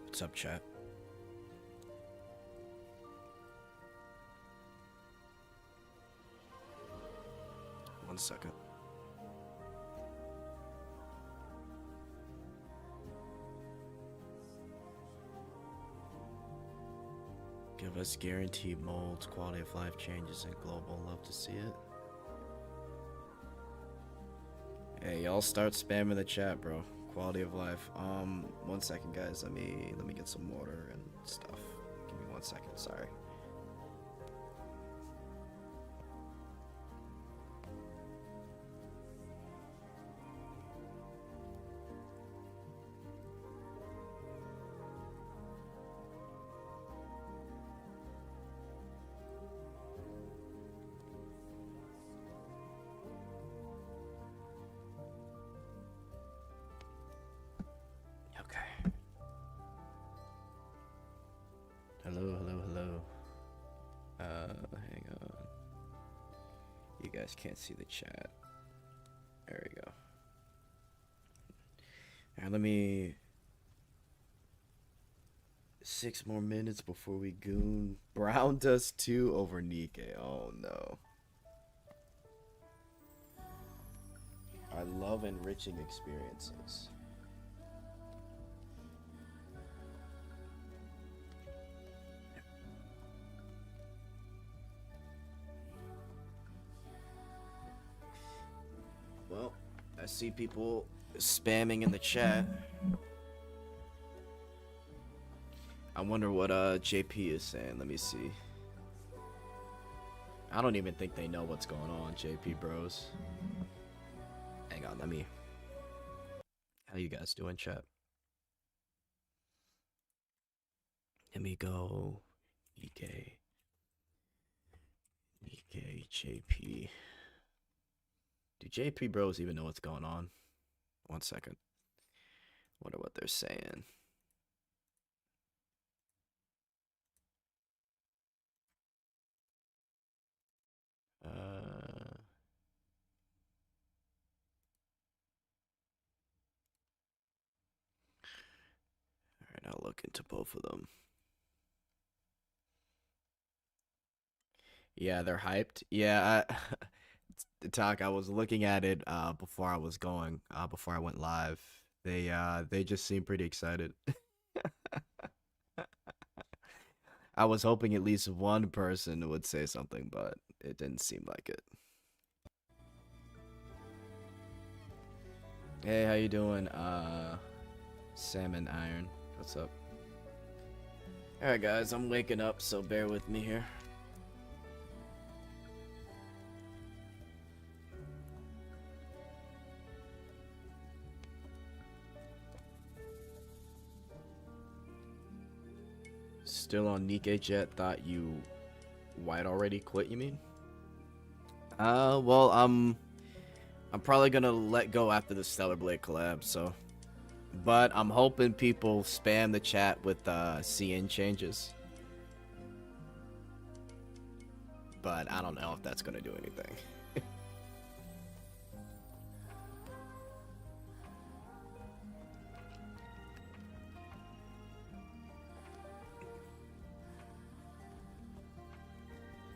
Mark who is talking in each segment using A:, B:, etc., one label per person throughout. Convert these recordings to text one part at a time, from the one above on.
A: What's up, chat? One second. Give us guaranteed molds, quality of life changes, and global. Love to see it. Hey, y'all start spamming the chat, bro. Quality of life. 1 second, guys. Let me get some water and stuff. Give me 1 second. Sorry. Okay. Hello, hello, hello. Hang on. You guys can't see the chat. There we go. Alright, let me... 6 more minutes before we goon. Brown does 2 over Nikke. Oh no. I love enriching experiences. Well, I see people spamming in the chat. I wonder what JP is saying. Let me see. I don't even think they know what's going on, JP bros. Hang on, let me... How you guys doing, chat? Let me go... Nikke, JP. Do JP bros even know what's going on? 1 second. Wonder what they're saying. Alright, I'll look into both of them. Yeah, they're hyped. Yeah, Talk, I was looking at it before I was going, before I went live. They just seem pretty excited. I was hoping at least one person would say something, but it didn't seem like it. Hey, how you doing? Salmon Iron. What's up? Alright guys, I'm waking up, so bear with me here. Still on Nikke Jet? Thought you white already quit, you mean? Well, I'm probably gonna let go after the Stellar Blade collab, so. But I'm hoping people spam the chat with CN changes. But I don't know if that's gonna do anything.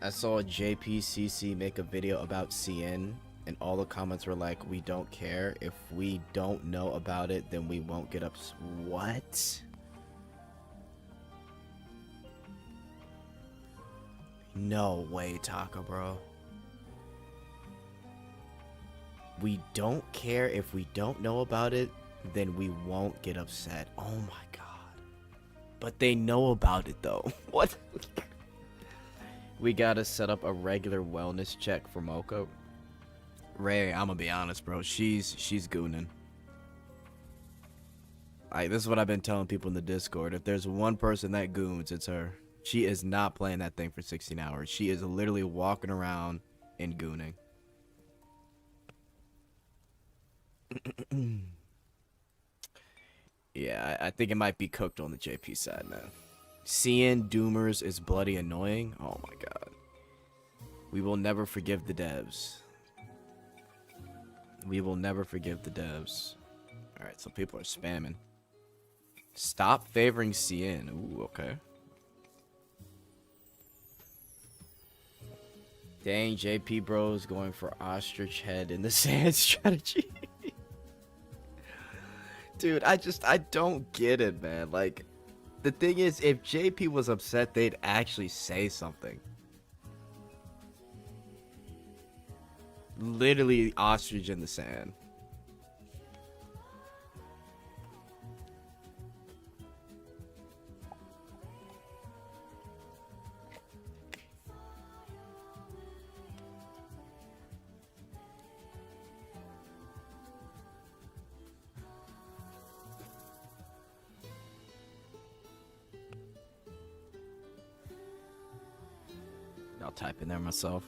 A: I saw JPCC make a video about CN, and all the comments were like, we don't care. If we don't know about it, then we won't get up. What? No way, Taka, bro. We don't care. If we don't know about it, then we won't get upset. Oh my god. But they know about it, though. What? We gotta set up a regular wellness check for Moko. Ray, I'm gonna be honest, bro. She's gooning. This is what I've been telling people in the Discord. If there's one person that goons, it's her. She is not playing that thing for 16 hours. She is literally walking around and gooning. Yeah, I think it might be cooked on the JP side, man. Seeing Doomers is bloody annoying. Oh my god. We will never forgive the devs. We will never forgive the devs. Alright, so people are spamming. Stop favoring CN. Ooh, okay. Dang, JP Bros going for ostrich head in the sand strategy. Dude, I don't get it, man. Like, the thing is, if JP was upset, they'd actually say something. Literally ostrich in the sand. I'll type in there myself.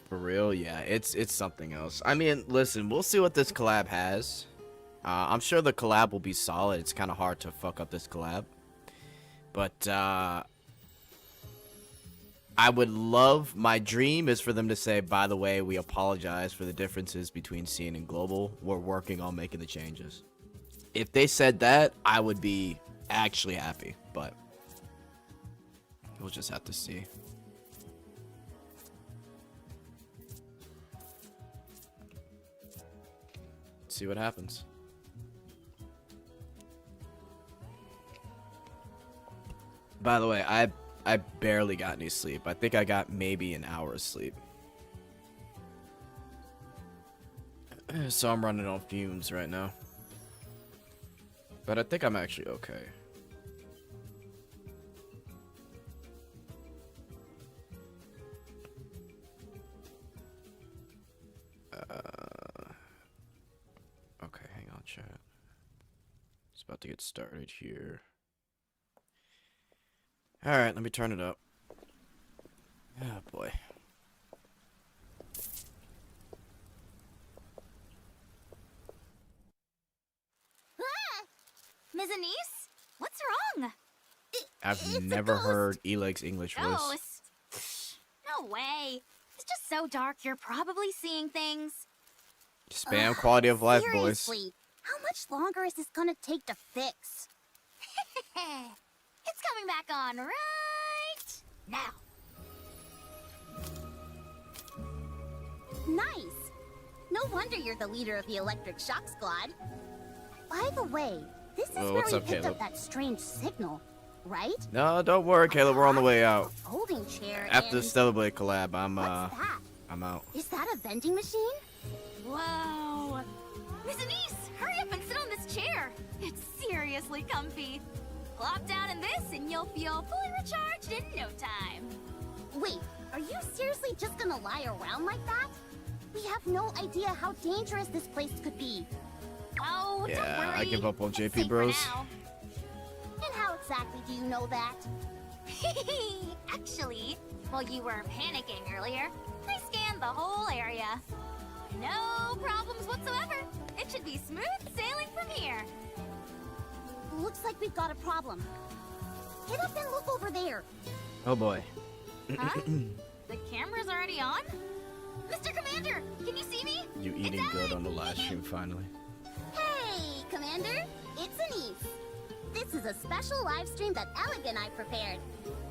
A: For real, yeah, it's something else. I mean, listen, we'll see what this collab has. I'm sure the collab will be solid. It's kind of hard to fuck up this collab. But, I would love, my dream is for them to say, by the way, we apologize for the differences between CN and Global. We're working on making the changes. If they said that, I would be actually happy, but we'll just have to see. See what happens. By the way, I barely got any sleep. I think I got maybe an hour's sleep. So I'm running on fumes right now. But I think I'm actually okay. Okay, hang on, chat. It's about to get started here. Alright, let me turn it up. Oh boy.
B: Ms. Anise? What's wrong?
A: I've never heard Eleg's English voice.
B: No way. It's just so dark you're probably seeing things.
A: Spam quality of life
C: seriously,
A: voice.
C: How much longer is this gonna take to fix?
B: It's coming back on right now.
C: Nice. No wonder you're the leader of the Electric Shock Squad. By the way, this is where
A: what's
C: we
A: up,
C: picked
A: Caleb?
C: up that strange signal, right?
A: No, don't worry, Caleb. We're on the way out.
C: A folding chair
A: After the
C: and...
A: Stellar Blade collab, I'm
C: What's that?
A: out.
C: Is that a vending machine?
B: Whoa. Ms. Anise, hurry up and sit on this chair. It's seriously comfy. Plop down in this and you'll feel fully recharged in no time.
C: Wait, are you seriously just gonna lie around like that? We have no idea how dangerous this place could be.
B: Oh,
A: Yeah,
B: don't worry.
A: I give up on
B: It's
A: JP
B: safe for
A: Bros.
B: now.
C: And how exactly do you know that?
B: Actually, while you were panicking earlier, I scanned the whole area. No problems whatsoever. It should be smooth sailing from here.
C: Looks like we've got a problem. Get up and look over there.
A: Oh boy.
B: Huh? The camera's already on? Mr. Commander, can you see me?
A: You eating good on the live stream finally.
C: Hey, Commander, it's Anise. This is a special live stream that Eleg and I prepared.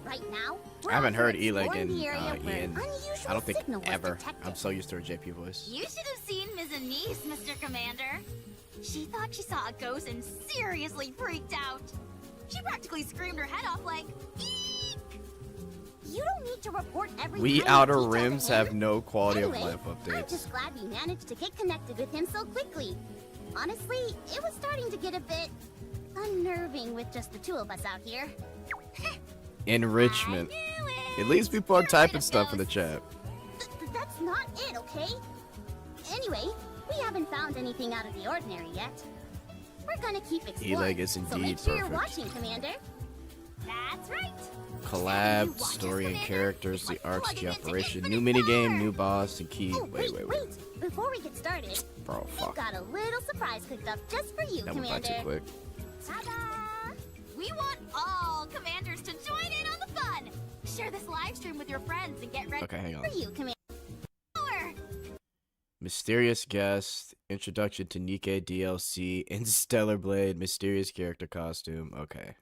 C: Right now,
A: I haven't heard Eleg
C: exploring
A: and
C: the area where an
A: Ian.
C: unusual
A: I don't think
C: signal was
A: ever.
C: detected.
A: I'm so used to her JP voice.
B: You should have seen Ms. Anise, Mr. Commander. She thought she saw a ghost and seriously freaked out. She practically screamed her head off like, eek!
C: You don't need to report every
A: We
C: time
A: Outer
C: you each
A: Rims
C: other
A: have
C: in.
A: no quality
C: Anyway,
A: of life
C: I'm
A: updates.
C: just glad we managed to get connected with him so quickly. Honestly, it was starting to get a bit unnerving with just the two of us out here.
A: Enrichment.
B: I knew it.
A: At least people are
B: You're
A: typing
B: afraid of
A: stuff in the
B: ghosts.
A: chat.
C: That's not it, okay? Anyway, we haven't found anything out of the ordinary yet. We're gonna keep exploring.
A: Eleg is
C: so
A: indeed
C: make sure you're
A: perfect.
C: watching, Commander.
B: That's right.
A: Collab, story and characters, the arcs, key operation, new minigame, new boss, and key.
C: Oh,
A: Wait.
C: Before we get started,
A: Bro,
C: we've
A: fuck.
C: got a little surprise cooked up just for you,
A: That went by
C: Commander.
A: too quick.
C: Ta-da!
B: We want all commanders to join in on the fun. Share this live stream with your friends and get ready
A: Okay, hang on.
C: For you, Commander.
A: Mysterious guest, introduction to Nikke DLC, in Stellar Blade, mysterious character costume. Okay.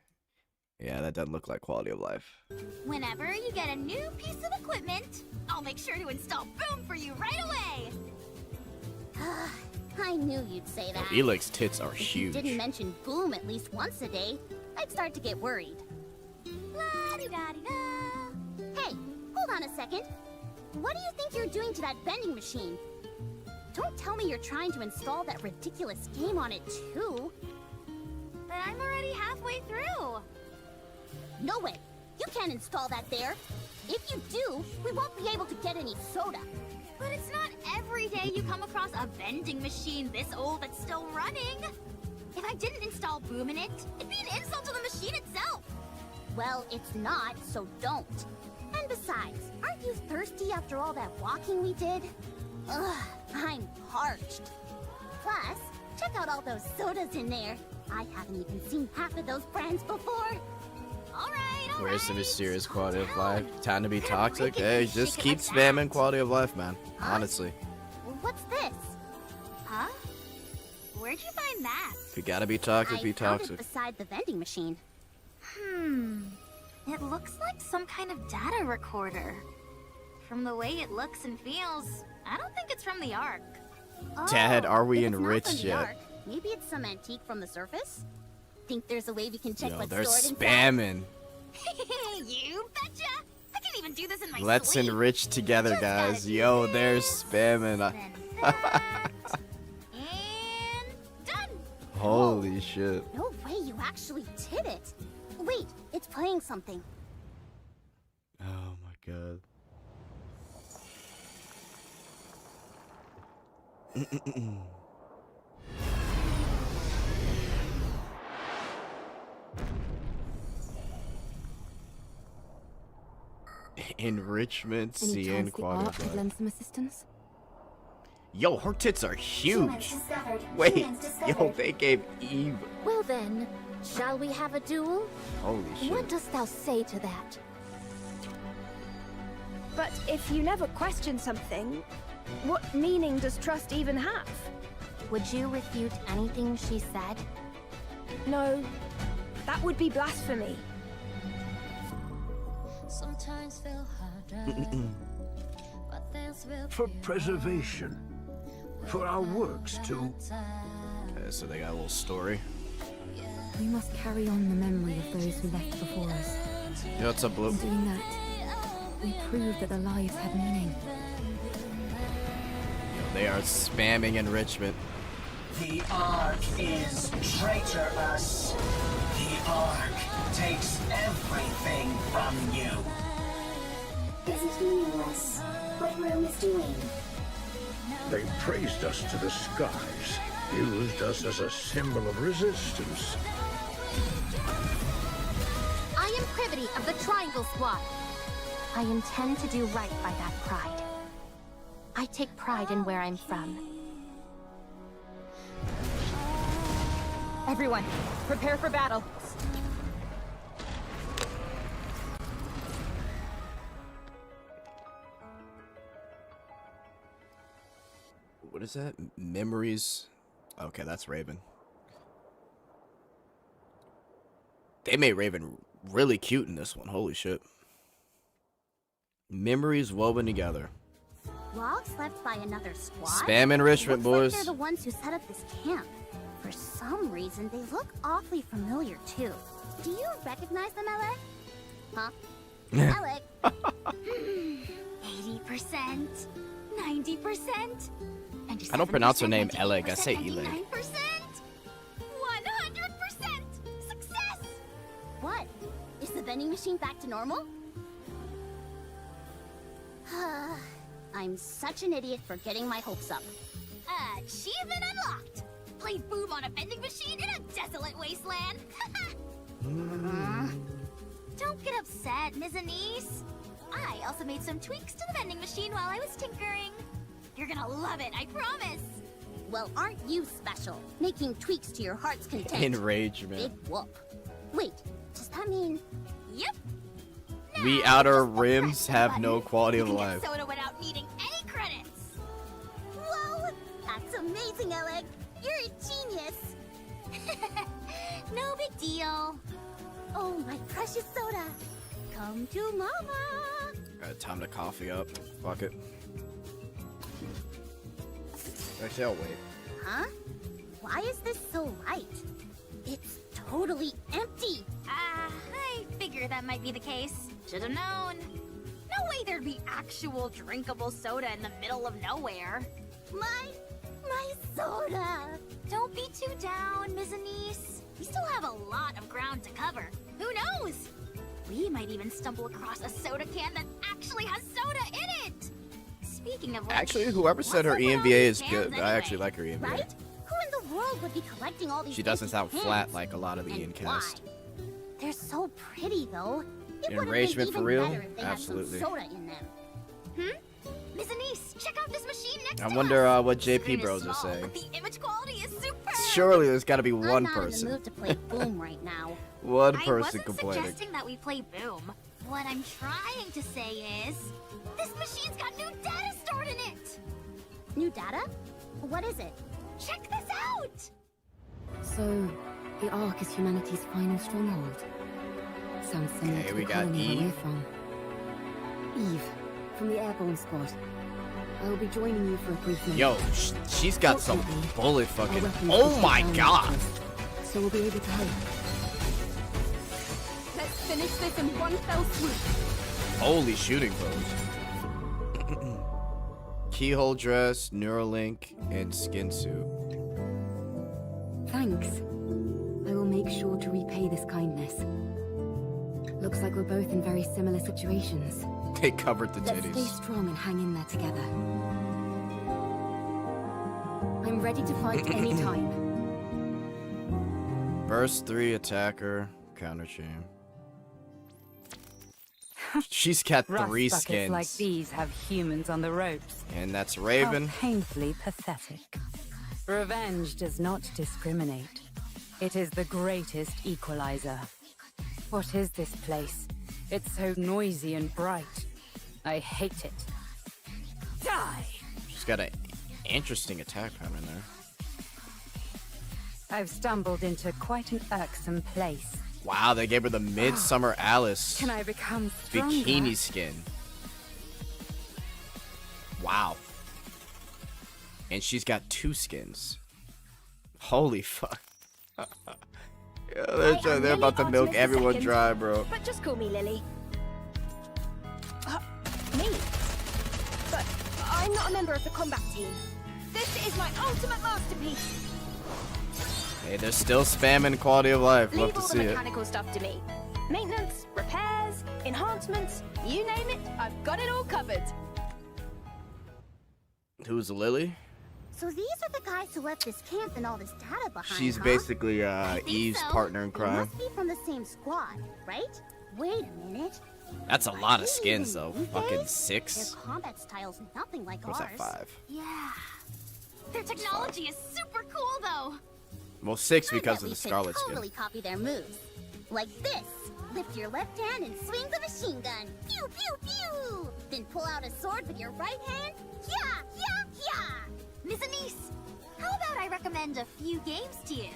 A: Yeah, that doesn't look like quality of life.
B: Whenever you get a new piece of equipment, I'll make sure to install Boom for you right away.
C: I knew you'd say that.
A: Elix's tits are
C: If you
A: huge.
C: didn't mention Boom at least once a day, I'd start to get worried.
B: La-di-da-di-da.
C: Hey, hold on a second. What do you think you're doing to that vending machine? Don't tell me you're trying to install that ridiculous game on it too.
B: But I'm already halfway through.
C: No way. You can't install that there. If you do, we won't be able to get any soda.
B: But it's not every day you come across a vending machine this old that's still running. If I didn't install Boom in it, it'd be an insult to the machine itself.
C: Well, it's not, so don't. And besides, aren't you thirsty after all that walking we did? Ugh, I'm parched. Plus, check out all those sodas in there. I haven't even seen half of those brands before.
B: All right.
A: Where's the mysterious quality of
B: Calm
A: life?
B: down.
A: Time to be
B: Gotta
A: toxic?
B: break it
A: Hey,
B: and
A: just
B: shake it
A: keep
B: like
A: spamming
B: that.
A: quality of life, man.
C: Huh?
A: Honestly.
C: What's this?
B: Huh? Where'd you find that?
A: If you gotta be toxic, be
C: I found
A: toxic.
C: it beside the vending machine.
B: It looks like some kind of data recorder. From the way it looks and feels, I don't think it's from the Ark.
A: Dad, are we
C: if it's not
A: enriched
C: from the
A: yet?
C: Ark, maybe it's some antique from the surface? Think there's a way we can check
A: Yo,
C: what's
A: they're
C: stored inside?
A: spamming.
B: You betcha! I can even do this in my
A: Let's
B: sleep.
A: enrich together,
B: Just gotta
A: guys.
B: do
A: Yo, they're
B: this,
A: spamming.
B: then that, and done!
A: Holy shit.
C: No way you actually did it. Wait, it's playing something.
A: Oh my god. Enrichment,
D: Any
A: CN
D: chance the
A: quality
D: Ark
A: of
D: could
A: life.
D: lend some assistance?
A: Yo, her tits are huge. Wait, yo, they gave Eve.
D: Well then, shall we have a duel?
A: Holy
D: What
A: shit.
D: dost thou say to that?
E: But if you never question something, what meaning does trust even have?
D: Would you refute anything she said?
E: No, that would be blasphemy.
F: Sometimes feel harder, but things will
G: For preservation. For our works, too.
A: Okay, so they got a little story.
D: We must carry on the memory of those who left before us.
A: Yo, what's up, Blue?
D: In doing that, we prove that their lives had meaning.
A: Yo, they are spamming enrichment.
H: The Ark is traitorous. The Ark takes everything from you.
I: Is it meaningless? What Rome is doing?
G: They praised us to the skies, used us as a symbol of resistance.
D: I am privity of the Triangle Squad. I intend to do right by that pride. I take pride in where I'm from.
E: Everyone, prepare for battle.
A: What is that? Memories? Okay, that's Raven. They made Raven really cute in this one. Holy shit. Memories woven together.
C: Logs left by another squad?
A: Spam enrichment,
C: Looks like
A: boys.
C: they're the ones who set up this camp. For some reason, they look awfully familiar, too. Do you recognize them, Alec? Huh? Alec?
B: 80%, 90%,
A: I don't pronounce her name Alec, I say Eleg.
B: 99%, 100% success!
C: What? Is the vending machine back to normal? I'm such an idiot for getting my hopes up.
B: Achievement unlocked! Played Boom on a vending machine in a desolate wasteland! Don't get upset, Ms. Anise. I also made some tweaks to the vending machine while I was tinkering. You're gonna love it, I promise!
C: Well, aren't you special? Making tweaks to your heart's content.
A: Enragement.
C: Big whoop. Wait, does that mean...
B: Yep!
A: We
B: Now,
A: outer
B: just
A: rims
B: press the
A: have
B: button.
A: no quality
B: You
A: of
B: can get
A: life.
B: soda without needing any credits!
C: Whoa! amazing, Alec. You're a genius.
B: No big deal.
C: Oh, my precious soda. Come to Mama.
A: Time to coffee up. Fuck it. Actually, I'll wait.
C: Huh? Why is this so light? It's totally empty.
B: I figured that might be the case. Should've known. No way there'd be actual drinkable soda in the middle of nowhere.
C: My soda.
B: Don't be too down, Ms. Anise. We still have a lot of ground to cover. Who knows? We might even stumble across a soda can that actually has soda in it. Speaking of which,
A: Actually, whoever said her
B: what's up with all
A: ENVA
B: these
A: is
B: cans
A: good.
B: anyway?
A: I actually like her ENVA.
C: Right? Who in the world would be collecting all these
A: She doesn't
C: empty
A: sound
C: cans?
A: flat like a lot of the Ian
C: And
A: cast.
C: why? They're so pretty, though. It
A: In
C: would have been
A: arrangement for
C: even
A: real?
C: better if they
A: Absolutely.
C: had some soda in them.
B: Ms. Anise, check out this machine next
A: I
B: to
A: wonder
B: us.
A: what
B: Screen
A: JP
B: is
A: Bros are
B: small,
A: saying.
B: but the image quality is superb.
A: Surely there's got to be
C: I'm
A: one
C: not in the
A: person.
C: mood to play Boom right now.
A: One
B: I
A: person
B: wasn't
A: complaining.
B: suggesting that we play Boom. What I'm trying to say is, this machine's got new data stored in it.
C: New data? What is it?
B: Check this out.
J: So, the Ark is humanity's final stronghold. Sounds similar
A: Okay,
J: to
A: we
J: the
A: got
J: colony where
A: Eve.
J: we're from. Eve, from the Airborne Squad. I will be joining you for a brief moment.
A: Yo, she's got some
J: Fortunately,
A: bullet
J: our
A: fucking.
J: weapons
A: Oh
J: will
A: my
J: be found
A: god!
J: first, so we'll be able to help.
E: Let's finish this in one fell swoop.
A: Holy shooting pose. Keyhole dress, Neuralink, and skin suit.
J: Thanks. I will make sure to repay this kindness. Looks like we're both in very similar situations.
A: They covered the
J: Let's stay
A: titties.
J: strong and hang in there together. I'm ready to fight anytime.
A: Burst 3 attacker, counter chain. She's got
K: Rust
A: 3
K: buckets
A: skins.
K: like these have humans on the ropes.
A: And that's Raven.
K: How painfully pathetic. Revenge does not discriminate. It is the greatest equalizer. What is this place? It's so noisy and bright. I hate it. Die!
A: She's got an interesting attack pattern there.
K: I've stumbled into quite an irksome place.
A: Wow, they gave her the Midsummer Alice
K: Can I become stronger?
A: bikini skin. Wow. And she's got 2 skins. Holy fuck. Yeah, they're about to milk everyone dry, bro.
E: But just call me Lily. Me? But I'm not a member of the combat team. This is my ultimate masterpiece.
A: Hey, they're still spamming quality of life. Love
E: Leave
A: to
E: all the
A: see it.
E: mechanical stuff to me. Maintenance, repairs, enhancements, you name it, I've got it all covered.
A: Who's Lily?
C: So these are the guys who left this camp and all this data behind,
A: She's
C: huh?
A: basically
B: think
A: Eve's
B: so.
A: partner in
C: They
A: crime.
C: must be from the same squad, right? Wait a minute.
A: That's a lot of
C: Are they
A: skins
C: even
A: though.
C: new
A: Fucking
C: days?
A: 6.
C: Their combat style's nothing like
A: What's
C: ours.
A: that, 5?
B: Yeah. Their technology is super cool, though.
A: Well, 6
C: I
A: because
C: bet
A: of
C: we
A: the
C: should
A: Scarlet
C: totally
A: skin.
C: copy their moves. Like this. Lift your left hand and swing the machine gun. Pew, pew, pew. Then pull out a sword with your right hand. Yeah, yeah, yeah.
B: Ms. Anise, how about I recommend a few games to you?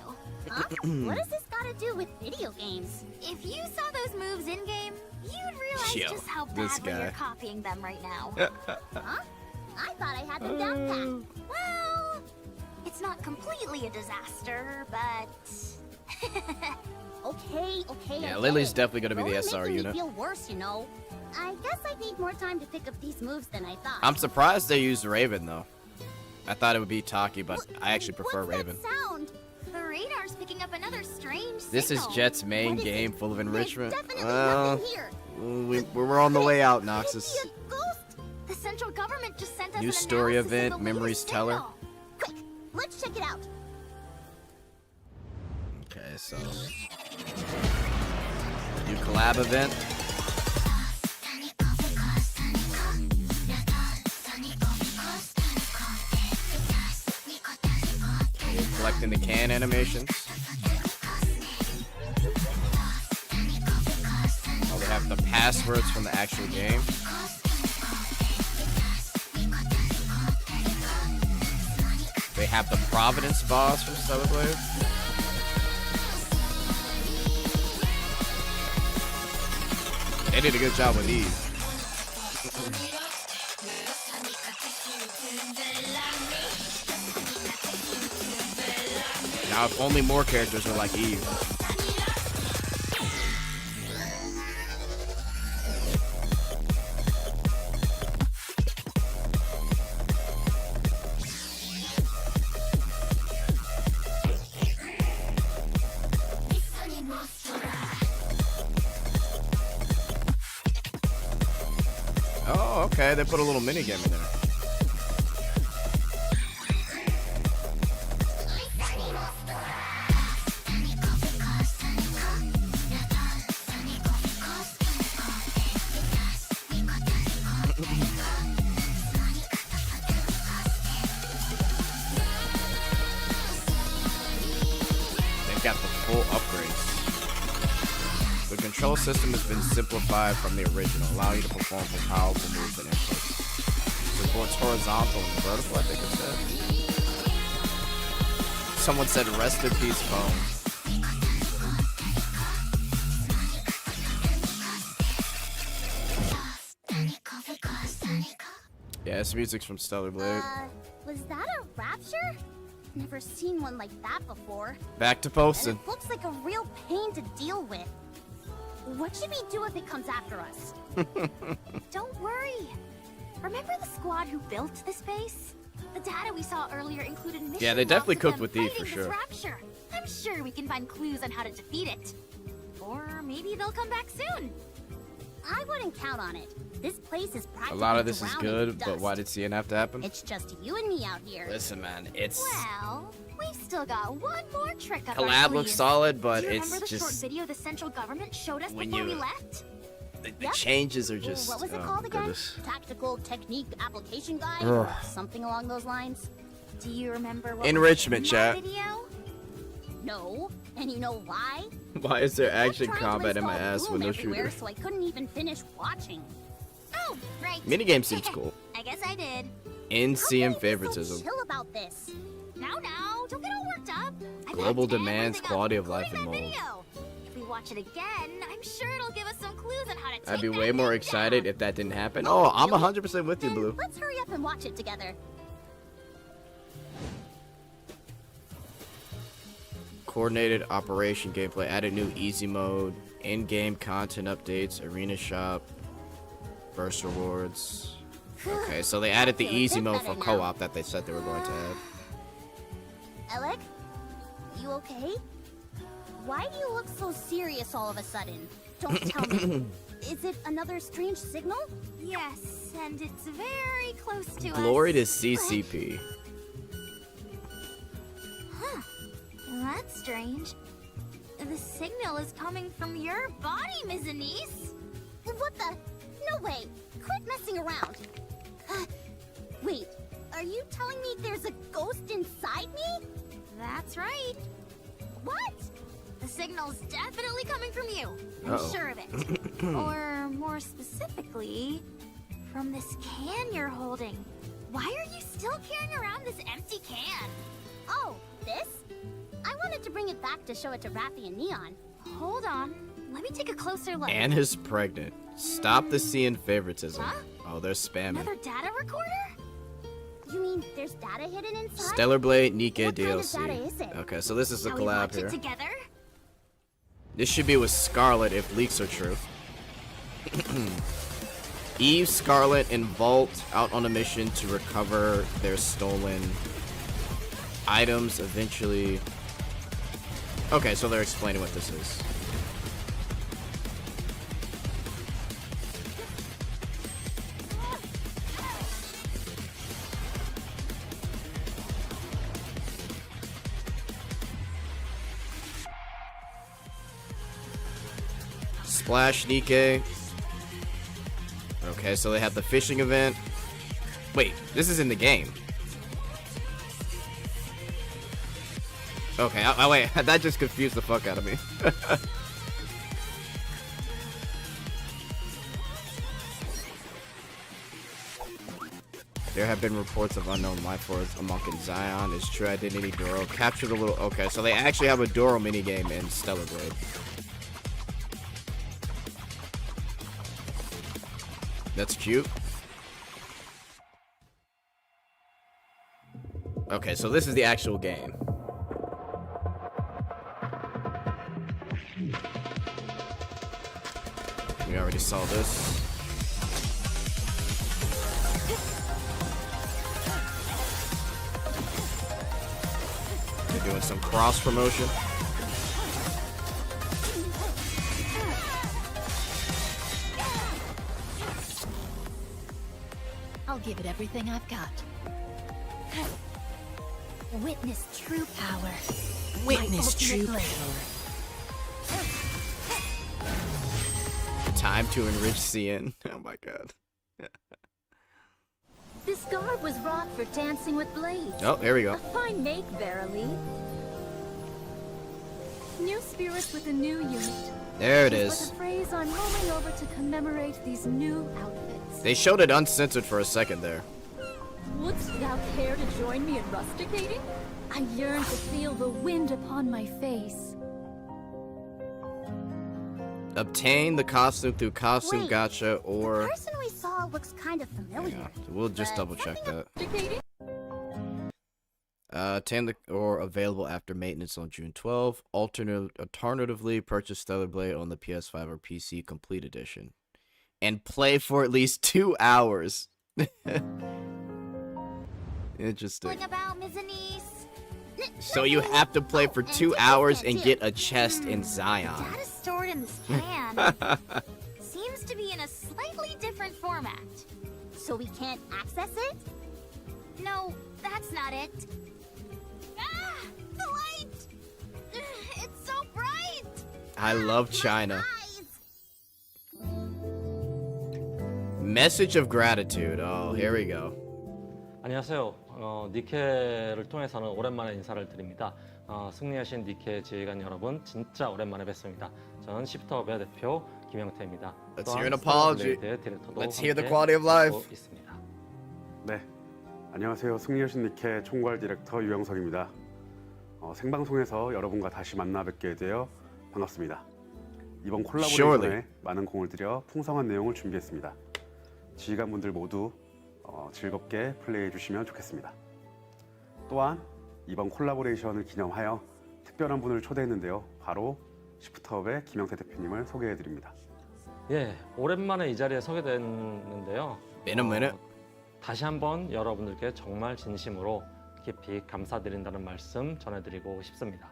C: Huh? What does this got to do with video games?
B: If you saw those moves in-game, you'd realize
A: Yo,
B: just how
A: this
B: badly
A: guy.
B: you're copying them right now.
C: Huh? I thought I had them down pat.
B: Well, it's not completely a disaster, but...
C: Okay, okay. I
A: Yeah,
C: get
A: Lily's
C: it.
A: definitely gonna be the
C: You're
A: SR
C: making
A: unit.
C: Me feel worse, you know. I guess I need more time to pick up these moves than I thought.
A: I'm surprised they used Raven though. I thought it would be Taki, but I actually prefer
C: What's
A: Raven.
C: That sound?
B: The radar's picking up another strange
A: This is
B: signal.
A: Jet's main
C: What is
A: game
C: it?
A: full of
C: There's
A: enrichment.
C: definitely
A: Well,
C: nothing here.
A: we're on the way out,
C: Could it
A: Noxus.
C: be a ghost?
B: The central government just sent us
A: New
B: an
A: story
B: analysis of
A: event,
B: the
A: Memories
B: latest
A: Teller.
B: signal.
C: Quick, let's check it out.
A: Okay, so new collab event. Okay, collecting the can animations. Oh, they have the passwords from the actual game. They have the Providence boss from Stellar Blade. They did a good job with these. Now, if only more characters were like Eve. Oh, okay. They put a little mini game in there. They've got the full upgrades. The control system has been simplified from the original, allowing you to perform some powerful moves and inputs. Supports horizontal and vertical, I think it said. Someone said rest in peace phone. Yeah, this music's from Stellar Blade.
C: Was that a rapture? Never seen one like that before.
A: Back to
C: And
A: posting.
C: it looks like a real pain to deal with. What should we do if it comes after us?
B: Don't worry. Remember the squad who built this base? The data we saw earlier included mission
A: Yeah, they definitely
B: logs of
A: cooked
B: them
A: with Eve for
B: fighting
A: sure.
B: this rapture. I'm sure we can find clues on how to defeat it. Or maybe they'll come back soon.
C: I wouldn't count on it. This place is
A: A
C: practically
A: lot of this is
C: drowning in
A: good, but
C: dust.
A: why did CN have to happen?
C: It's just you and me out here.
A: Listen, man, it's
B: Well, we've still got one more trick up
A: collab
B: our
A: looks
B: sleeves.
A: solid, but
B: Do you
A: it's
B: remember the short
A: just
B: video the central government showed us
A: when
B: before
A: you-
B: we left?
A: the
C: Yep.
A: changes are just.
C: What was it
A: oh,
C: called again?
A: goodness.
C: Tactical Technique Application Guide?
A: Ugh.
C: Or something along those lines?
B: Do you remember what
A: Enrichment
B: was in that
A: chat.
B: video?
C: No. And you know why?
A: Why is there
C: Kept
A: action
C: trying to
A: combat in my
C: install
A: ass with
C: Bloom
A: no
C: everywhere,
A: shooter?
C: so I couldn't even finish watching.
B: Oh, right.
A: Minigame seems cool.
B: I guess I did.
A: NCM
C: So
A: favoritism.
C: chill about this.
B: Now, don't get all worked up. I've
A: Global
B: hyped
A: demands
B: everything up,
A: quality of life
B: including
A: and
B: that
A: mold.
B: video. If we watch it again, I'm sure it'll give us some clues on how to take
A: I'd be
B: that
A: way more
B: thing
A: excited
B: down.
A: if that didn't happen. Oh, I'm 100% with you,
C: Then
A: Blue.
C: let's hurry up and watch it together.
A: Coordinated operation gameplay. Added new easy mode. In-game content updates. Arena shop. Burst rewards. Okay, so they added the
C: I feel a
A: easy
C: bit
A: mode
C: better
A: for
C: now.
A: co-op that they said they were going to add.
C: Alec? You okay? Why do you look so serious all of a sudden? Don't tell me. Is it another strange signal?
B: Yes, and it's very close to
A: Glory to
B: us.
A: CCP.
B: Huh. That's strange. The signal is coming from your body, Ms. Anise.
C: What the? No way! Quit messing around! Wait, are you telling me there's a ghost inside me?
B: That's right.
C: What?
B: The signal's definitely coming from you. I'm
A: Uh-oh.
B: sure of it. Or more specifically, from this can you're holding. Why are you still carrying around this empty can?
C: Oh, this? I wanted to bring it back to show it to Raffi and Neon.
B: Hold on. Let me take a closer look.
A: Anna's pregnant. Stop the CN favoritism.
B: Huh?
A: Oh, they're spamming.
B: Another data recorder?
C: You mean there's data hidden inside?
A: Stellar Blade Nikke
C: What kind of
A: DLC.
C: data is it?
A: Okay, so this is the
B: Shall we
A: collab
B: watch
A: here.
B: it together?
A: This should be with Scarlet if leaks are true. Eve, Scarlet, and Vault out on a mission to recover their stolen items eventually. Okay, so they're explaining what this is. Splash Nikke. Okay, so they have the fishing event. Wait, this is in the game. Okay, wait, that just confused the fuck out of me. There have been reports of unknown life forms among Zion. Is true identity Doro. Capture the little... Okay, so they actually have a Doro minigame in Stellar Blade. That's cute. Okay, so this is the actual game. We already saw this. They're doing some cross promotion.
B: I'll give it everything I've got. Witness true power.
A: Witness true
B: power.
A: Time to enrich CN. Oh my god.
B: This garb was wrought for dancing with blades.
A: Oh, there we go.
B: A fine make, verily. New spirits with a new unit.
A: There it
B: This was
A: is.
B: a phrase I'm rolling over to commemorate these new outfits.
A: They showed it uncensored for a second there.
B: Wouldst thou care to join me in rusticating? I yearn to feel the wind upon my face.
A: Obtain the costume through costume
C: Wait,
A: gacha or...
C: The person we saw looks kind of familiar.
A: Yeah, so we'll just double check that.
B: Rusticating?
A: Obtain the or available after maintenance on June 12th. Alternatively, purchase Stellar Blade on the PS5 or PC Complete Edition. And play for at least 2 hours. Interesting.
C: What about Ms. Anise?
A: So you have to play for 2 hours and get a chest in Zion.
B: Data's stored in this can. Seems to be in a slightly different format.
C: So we can't access it?
B: No, that's not it. Ah! The light! It's so bright!
A: I love China. Message of gratitude. Oh, here we go.
L: 안녕하세요. 니케를 통해서는 오랜만에 인사를 드립니다. 승리하신 니케 지휘관 여러분, 진짜 오랜만에 뵙습니다. 저는 시프트업의 대표 김영태입니다.
A: Let's hear an apology.
L: 디렉터도
A: Let's hear the quality of life.
L: 있습니다.
M: 네, 안녕하세요. 승리하신 니케 총괄 디렉터 유영석입니다. 생방송에서 여러분과 다시 만나 뵙게 되어 반갑습니다. 이번 콜라보레이션에 많은 공을 들여 풍성한 내용을 준비했습니다. 지휘관분들 모두 즐겁게 플레이해 주시면 좋겠습니다. 또한 이번 콜라보레이션을 기념하여 특별한 분을 초대했는데요. 바로 시프트업의 김영태 대표님을 소개해 드립니다.
L: 예, 오랜만에 이 자리에 서게 됐는데요. 다시 한번 여러분들께 정말 진심으로 깊이 감사드린다는 말씀 전해드리고 싶습니다.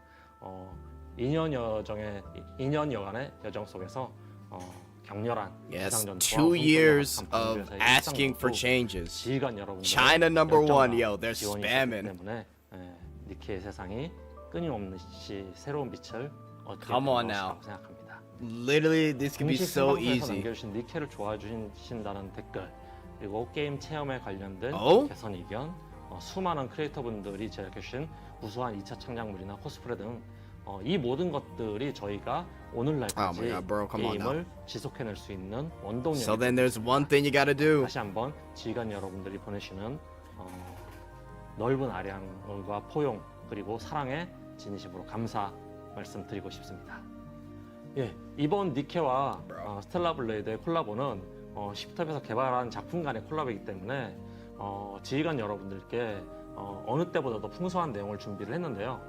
L: 2년여간의 여정 속에서 격렬한
A: Yes, 2 years of asking for changes. China #1, yo, they're spamming.
L: 때문에 니케의 세상이 끊임없이 새로운 빛을 얻게
A: Come on
L: 될
A: now.
L: 것이라고 생각합니다.
A: Literally, this could be so easy.
L: 남겨주신 니케를 좋아해 주신다는 댓글, 그리고 게임 체험에 관련된 개선 의견, 수많은 크리에이터분들이 제작해주신 무수한 2차 창작물이나 코스프레 등 이 모든 것들이 저희가 오늘날까지 게임을 지속해낼 수 있는 원동력이
A: So then there's one thing you gotta do.
L: 다시 한번 지휘관 여러분들이 보내시는 넓은 아량과 포용 그리고 사랑에 진심으로 감사 말씀드리고 싶습니다. 예, 이번 니케와 스텔라 블레이드의 콜라보는 시프트업에서 개발한 작품 간의 콜라보이기 때문에 지휘관 여러분들께 어느 때보다도 풍성한 내용을 준비를 했는데요.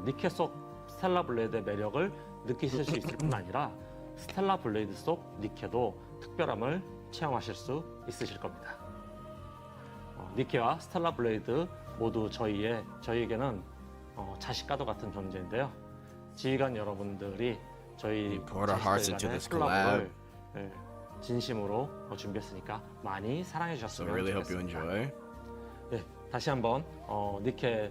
L: 니케 속 스텔라 블레이드의 매력을 느끼실 수 있을 뿐 아니라 스텔라 블레이드 속 니케도 특별함을 체험하실 수 있으실 겁니다. 니케와 스텔라 블레이드 모두 저희에게는 자식과도 같은 존재인데요. 지휘관 여러분들이 저희 자식들 간의 콜라보를 진심으로 준비했으니까 많이 사랑해 주셨으면 좋겠습니다. 예, 다시 한번 니케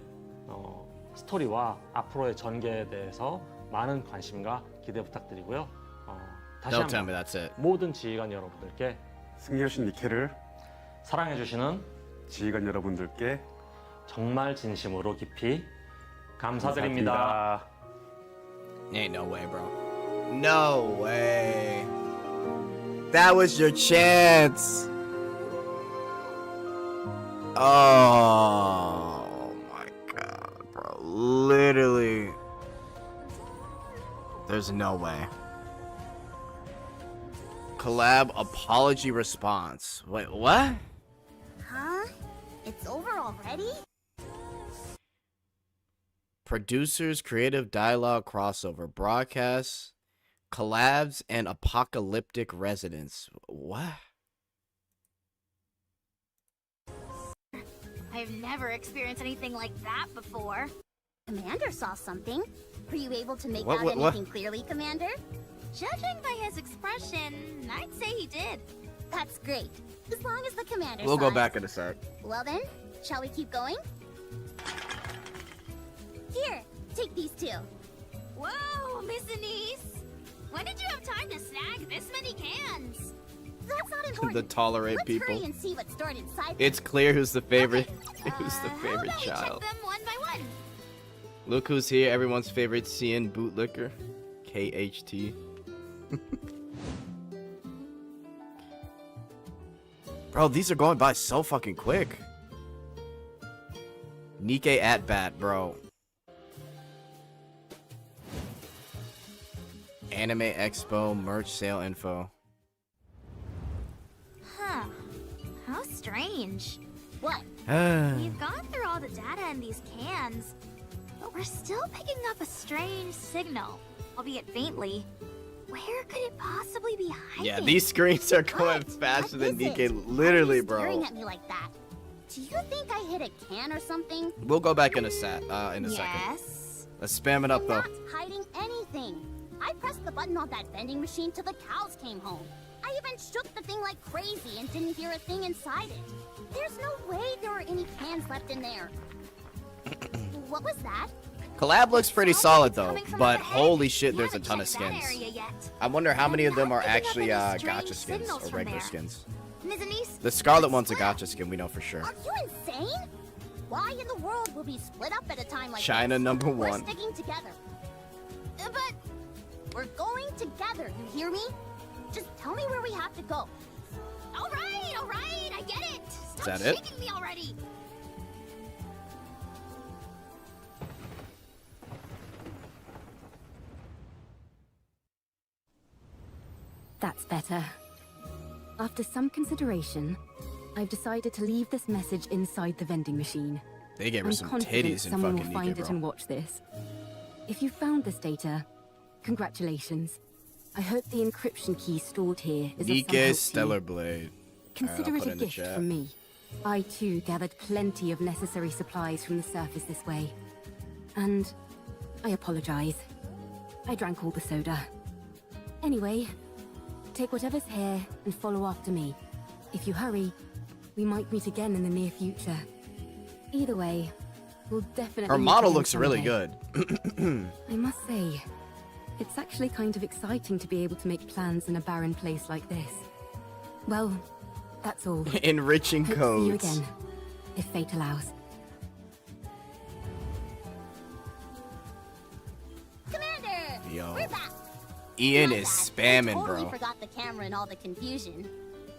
L: 스토리와 앞으로의 전개에 대해서 많은 관심과 기대 부탁드리고요. 다시 한번 모든 지휘관 여러분들께
M: 승리하신 니케를
L: 사랑해 주시는
M: 지휘관 여러분들께
L: 정말 진심으로 깊이 감사드립니다.
A: Ain't no way, bro. No way. That was your chance. Oh my god, bro. Literally. There's no way. Collab apology response. Wait, what?
C: Huh? It's over already?
A: Producers, creative dialogue crossover, broadcasts, collabs, and apocalyptic residents. What?
B: I've never experienced anything like that before.
C: Commander saw something. Were you able to make
A: What-
C: out
A: what- what?
C: anything clearly, Commander?
B: Judging by his expression, I'd say he did.
C: That's great. As long as the Commander
A: We'll
C: saw
A: go
C: it.
A: back in a sec.
C: Well then, shall we keep going? Here, take these two.
B: Whoa, Miss Anise! When did you have time to snag this many cans?
C: That's not important.
A: The tolerate
C: Let's
A: people.
C: hurry and see what's stored inside.
A: It's clear who's the favorite. Who's the
B: How
A: favorite
B: about we
A: child?
B: check them one by one?
A: Look who's here, everyone's favorite CN bootlicker. KHT. Bro, these are going by so fucking quick. Nikke at bat, bro. Anime Expo merch sale info.
B: Huh. How strange.
C: What?
B: We've gone through all the data in these cans, but we're still picking up a strange signal, albeit faintly. Where could it possibly be hiding?
A: Yeah, these screens are going faster than Nikke. Literally,
C: Staring
A: bro.
C: at me like that. Do you think I hit a can or something?
A: We'll go back in a second.
C: Yes.
A: Let's spam it up
C: I'm
A: though.
C: not hiding anything. I pressed the button on that vending machine till the cows came home. I even shook the thing like crazy and didn't hear a thing inside it. There's no way there were any cans left in there. What was that?
A: Collab looks pretty solid though, but holy shit, there's a ton of skins. I wonder how many of them are actually gacha skins or regular skins.
B: Miss Anise,
A: The Scarlet one's a gacha skin, we know for sure.
C: Are you insane? Why in the world will we split up at a time like
A: China
C: this?
A: number
C: We're
A: one.
C: sticking together. But we're going together, you hear me? Just tell me where we have to go.
B: all right, I get it. Stop
A: that it?
B: shaking me already.
J: That's better. After some consideration, I've decided to leave this message inside the vending machine.
A: They gave her
J: I'm
A: some
J: confident
A: titties in
J: someone
A: fucking
J: will find
A: Nikke,
J: it
A: bro.
J: and watch this. If you found this data, congratulations. I hope the encryption key stored here is of some help to
A: Nikke
J: you.
A: Stellar Blade.
J: Consider
A: Alright, I'll
J: it
A: put
J: a
A: in the
J: gift
A: chat.
J: from me. I too gathered plenty of necessary supplies from the surface this way. And I apologize. I drank all the soda. Anyway, take whatever's here and follow after me. If you hurry, we might meet again in the near future. Either way, we'll definitely
A: Her
J: meet
A: model
J: again
A: looks really
J: someday.
A: good.
J: I must say, it's actually kind of exciting to be able to make plans in a barren place like this. Well, that's all.
A: Enriching
J: Hope to see you
A: codes.
J: again, if fate allows.
C: Commander!
A: Yo.
C: We're back!
A: Ian
C: My
A: is
C: bad.
A: spamming,
C: I totally
A: bro.
C: forgot the camera and all the confusion.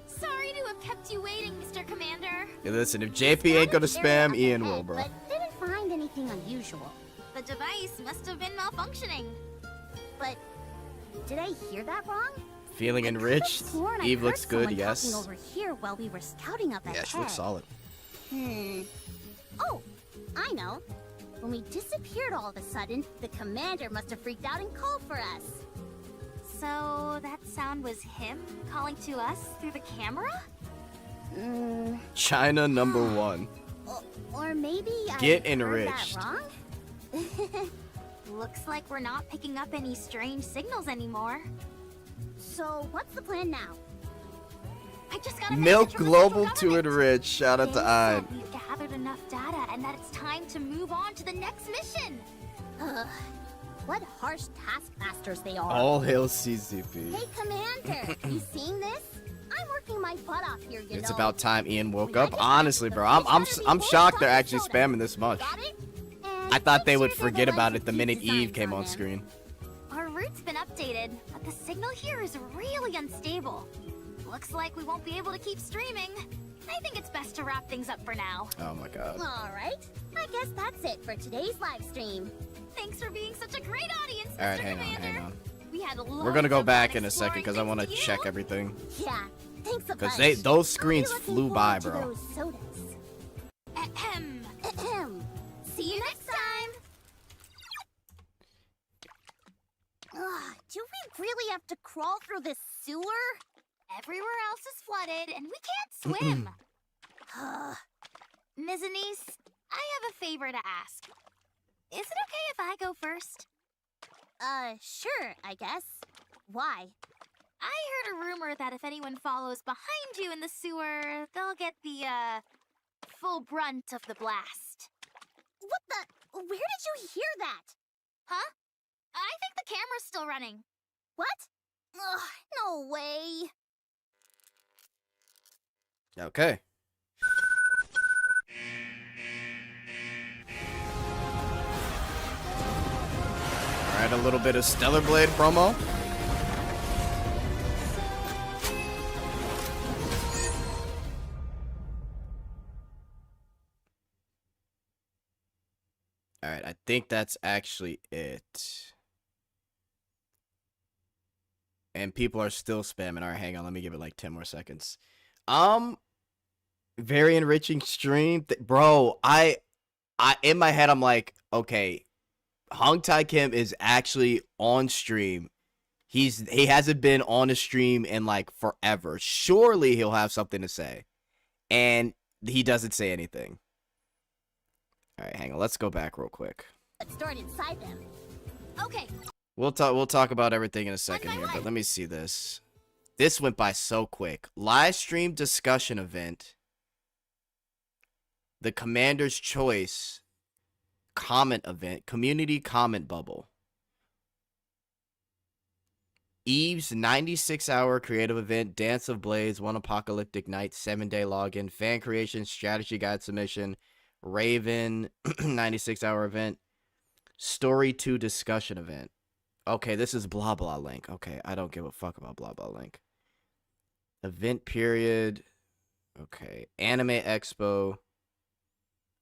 B: Sorry to have kept you waiting, Mr. Commander.
A: Yeah, listen, if JP ain't gonna spam, Ian will, bro.
C: But didn't find anything unusual.
B: The device must have been malfunctioning.
C: But did I hear that wrong?
A: Feeling enriched.
C: Sworn I
A: Eve
C: heard
A: looks good,
C: someone
A: yes.
C: talking over here while we were scouting up
A: Yeah,
C: ahead.
A: she looks solid.
C: Oh, I know. When we disappeared all of a sudden, the commander must have freaked out and called for us.
B: So that sound was him calling to us through the camera?
A: China number one.
C: Or maybe
A: Get
C: I
A: enriched.
C: heard that wrong?
B: Looks like we're not picking up any strange signals anymore.
C: So what's the plan now?
B: I just got a
A: Milk
B: message from the
A: Global
B: central
A: to
B: government.
A: enrich. Shout out to
B: They
A: Ide.
B: said we've gathered enough data and that it's time to move on to the next mission.
C: What harsh taskmasters they are.
A: All hail CZP.
C: Hey, Commander, you seeing this? I'm working my butt off here, you
A: It's
C: know.
A: about time Ian woke up. Honestly, bro, I'm shocked they're actually spamming this much. I thought they would forget about it the minute Eve came on screen.
B: Our route's been updated, but the signal here is really unstable. Looks like we won't be able to keep streaming. I think it's best to wrap things up for now.
A: Oh my god.
C: Alright, I guess that's it for today's live stream.
B: Thanks for being such a great audience, Mr.
A: Alright,
B: Commander.
A: hang on.
B: We had
A: We're gonna go back in a second because I want to check everything.
C: Yeah, thanks a bunch.
A: Because those screens
C: I'll be looking
A: flew by,
C: forward to
A: bro.
C: those sodas.
B: Ahem.
C: Ahem. See you next time. Ugh, do we really have to crawl through this sewer?
B: Everywhere else is flooded, and we can't swim. Ms. Anise, I have a favor to ask. Is it okay if I go first?
C: Sure, I guess. Why?
B: I heard a rumor that if anyone follows behind you in the sewer, they'll get the, full brunt of the blast.
C: What the? Where did you hear that?
B: Huh? I think the camera's still running.
C: What? Ugh, no way.
A: Okay. Alright, a little bit of Stellar Blade promo. Alright, I think that's actually it. And people are still spamming. Alright, hang on, let me give it like 10 more seconds. Very enriching stream. Bro, I in my head I'm like, okay, Hong Tai Kim is actually on stream. He hasn't been on a stream in like forever. Surely he'll have something to say. And he doesn't say anything. All right, hang on. Let's go back real quick.
C: Let's start inside them.
B: Okay.
A: We'll talk about everything in a second here, but let me see this. This went by so quick. Live stream discussion event. The Commander's Choice comment event. Community comment bubble. Eve's 96-hour creative event. Dance of Blades. One Apocalyptic Night. 7-day login. Fan creation. Strategy guide submission. Raven. 96-hour event. Story 2 discussion event. Okay, this is blah blah link. Okay, I don't give a fuck about blah blah link. Event period. Okay, Anime Expo.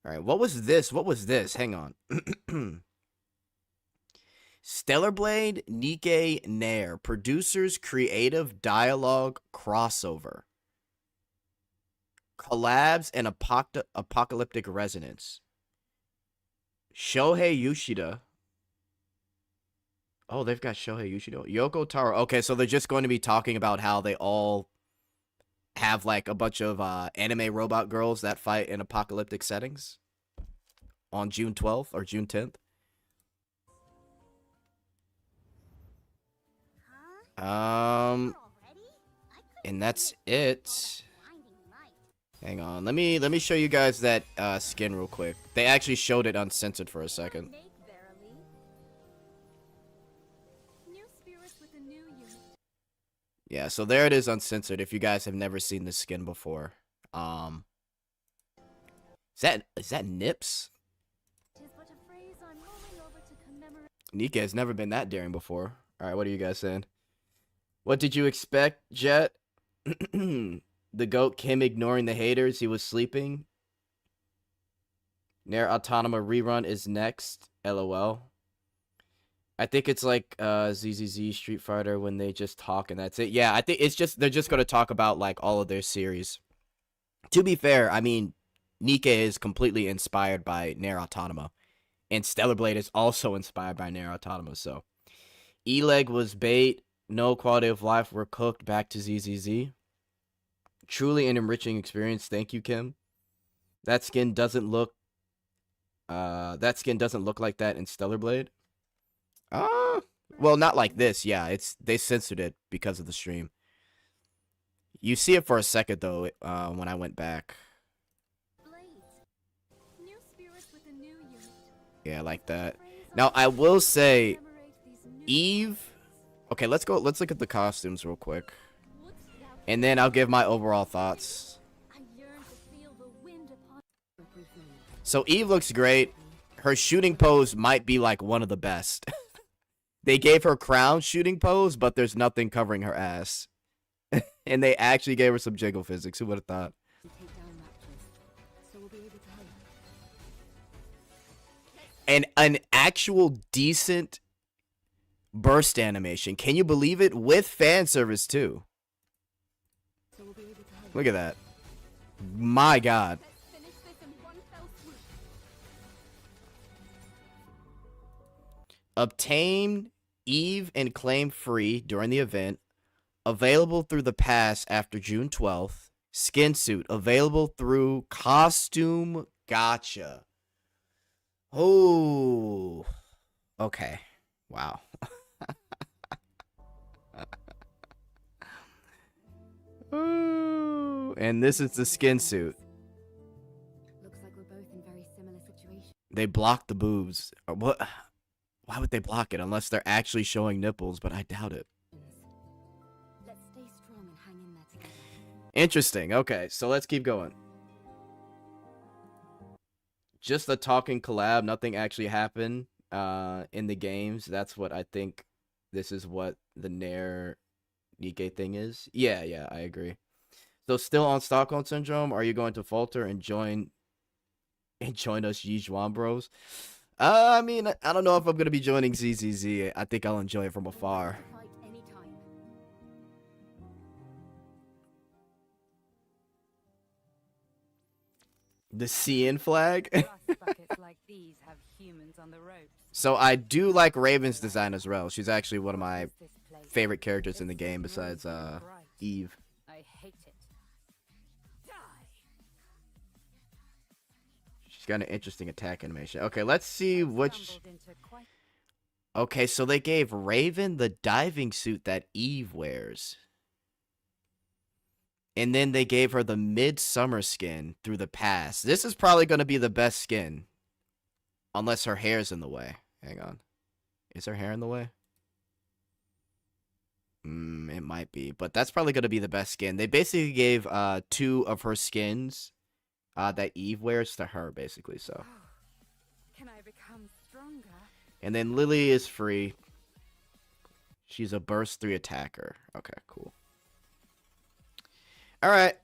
A: All right, what was this? What was this? Hang on. Stellar Blade, Nikke, Nair. Producers Creative Dialogue Crossover. Collabs and Apocalyptic Resonance. Shohei Yoshida. Oh, they've got Shohei Yoshida. Yoko Taro. Okay, so they're just going to be talking about how they all have like a bunch of anime robot girls that fight in apocalyptic settings on June 12th or June 10th. And that's it. Hang on. Let me show you guys that skin real quick. They actually showed it uncensored for a second. Yeah, so there it is uncensored if you guys have never seen this skin before. Is that Nips? Nikke has never been that daring before. Alright, what are you guys saying? What did you expect, Jet? The goat Kim ignoring the haters, he was sleeping. Nair Autonoma rerun is next. LOL. I think it's like ZZZ Street Fighter when they just talk and that's it. Yeah, I think it's just they're just going to talk about like all of their series. To be fair, I mean, Nikke is completely inspired by Nair Autonoma. And Stellar Blade is also inspired by Nair Autonoma, so. E-Leg was bait. No quality of life were cooked. Back to ZZZ. Truly an enriching experience. Thank you, Kim. That skin doesn't look like that in Stellar Blade. Well, not like this. Yeah, they censored it because of the stream. You see it for a second though when I went back. Yeah, like that. Now I will say, Eve. Okay, let's look at the costumes real quick, and then I'll give my overall thoughts. So Eve looks great. Her shooting pose might be like one of the best. They gave her crown shooting pose, but there's nothing covering her ass. And they actually gave her some jiggle physics. Who would have thought? an actual decent burst animation. Can you believe it? With fan service too. Look at that. My God. Obtain Eve and claim free during the event. Available through the pass after June 12th. Skin suit available through costume gotcha. Oh. Okay. Wow. Ooh. And this is the skin suit.
J: Looks like we're both in very similar situations.
A: They block the boobs. What? Why would they block it unless they're actually showing nipples? But I doubt it.
J: Let's stay strong and hang in there together.
A: Interesting. Okay, so let's keep going. Just a talking collab. Nothing actually happened in the games. That's what I think. This is what the Nair Nikke thing is. Yeah, I agree. So still on Stockholm Syndrome? Are you going to falter and join us Yijuan bros? I mean, I don't know if I'm going to be joining ZZZ. I think I'll enjoy it from afar. The CN flag?
K: Like these have humans on the ropes.
A: So I do like Raven's design as well. She's actually one of my favorite characters in the game besides Eve.
K: I hate it.
A: She's got an interesting attack animation. Okay, let's see which... Okay, so they gave Raven the diving suit that Eve wears. And then they gave her the midsummer skin through the pass. This is probably going to be the best skin. Unless her hair's in the way. Hang on. Is her hair in the way? It might be. But that's probably going to be the best skin. They basically gave 2 of her skins that Eve wears to her, basically. So.
K: Can I become stronger?
A: And then Lily is free. She's a burst 3 attacker. Okay, cool. All right.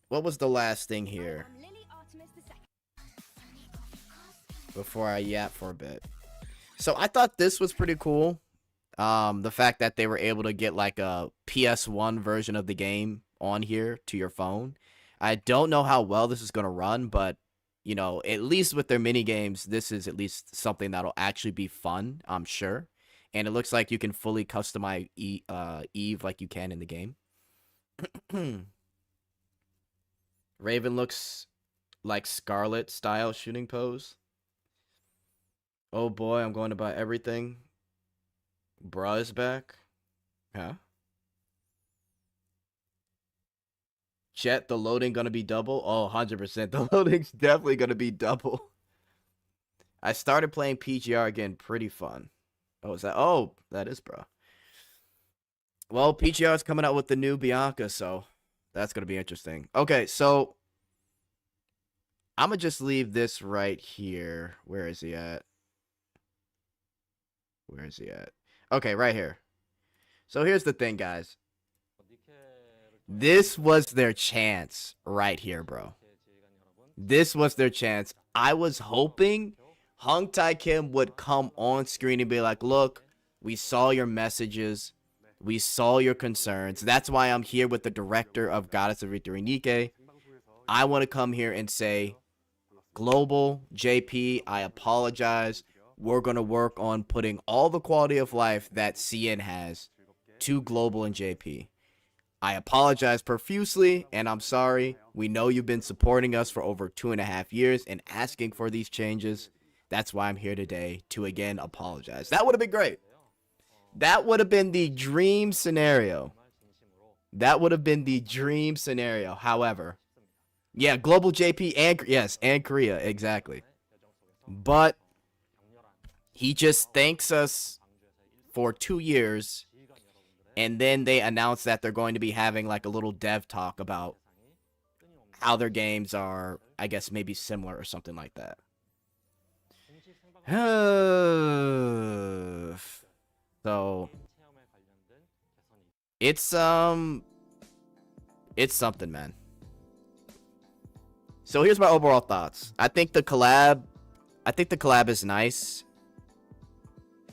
A: What was the last thing here? Before I yap for a bit. So I thought this was pretty cool. The fact that they were able to get like a PS1 version of the game on here to your phone. I don't know how well this is going to run, but you know, at least with their mini games, this is at least something that'll actually be fun, I'm sure. And it looks like you can fully customize Eve like you can in the game. Raven looks like Scarlet style shooting pose. Oh boy, I'm going to buy everything. Bruh is back. Huh? Chet, the loading gonna be double? Oh, 100%. The loading's definitely gonna be double. I started playing PGR again. Pretty fun. Oh, is that? Oh, that is, bro. Well, PGR is coming out with the new Bianca, so that's going to be interesting. Okay, so I'm going to just leave this right here. Where is he at? Where is he at? Okay, right here. So here's the thing, guys. This was their chance right here, bro. This was their chance. I was hoping Hong Tae Kim would come on screen and be like, look, we saw your messages. We saw your concerns. That's why I'm here with the director of Goddess of Victory, Nikke. I want to come here and say, Global, JP, I apologize. We're going to work on putting all the quality of life that CN has to Global and JP. I apologize profusely, and I'm sorry. We know you've been supporting us for over 2.5 years and asking for these changes. That's why I'm here today to again apologize. That would have been great. That would have been the dream scenario. That would have been the dream scenario. However, yeah, Global JP and Korea, exactly. But he just thanks us for 2 years, and then they announce that they're going to be having like a little dev talk about how their games are, I guess maybe similar or something like that. So it's something, man. So here's my overall thoughts. I think the collab is nice.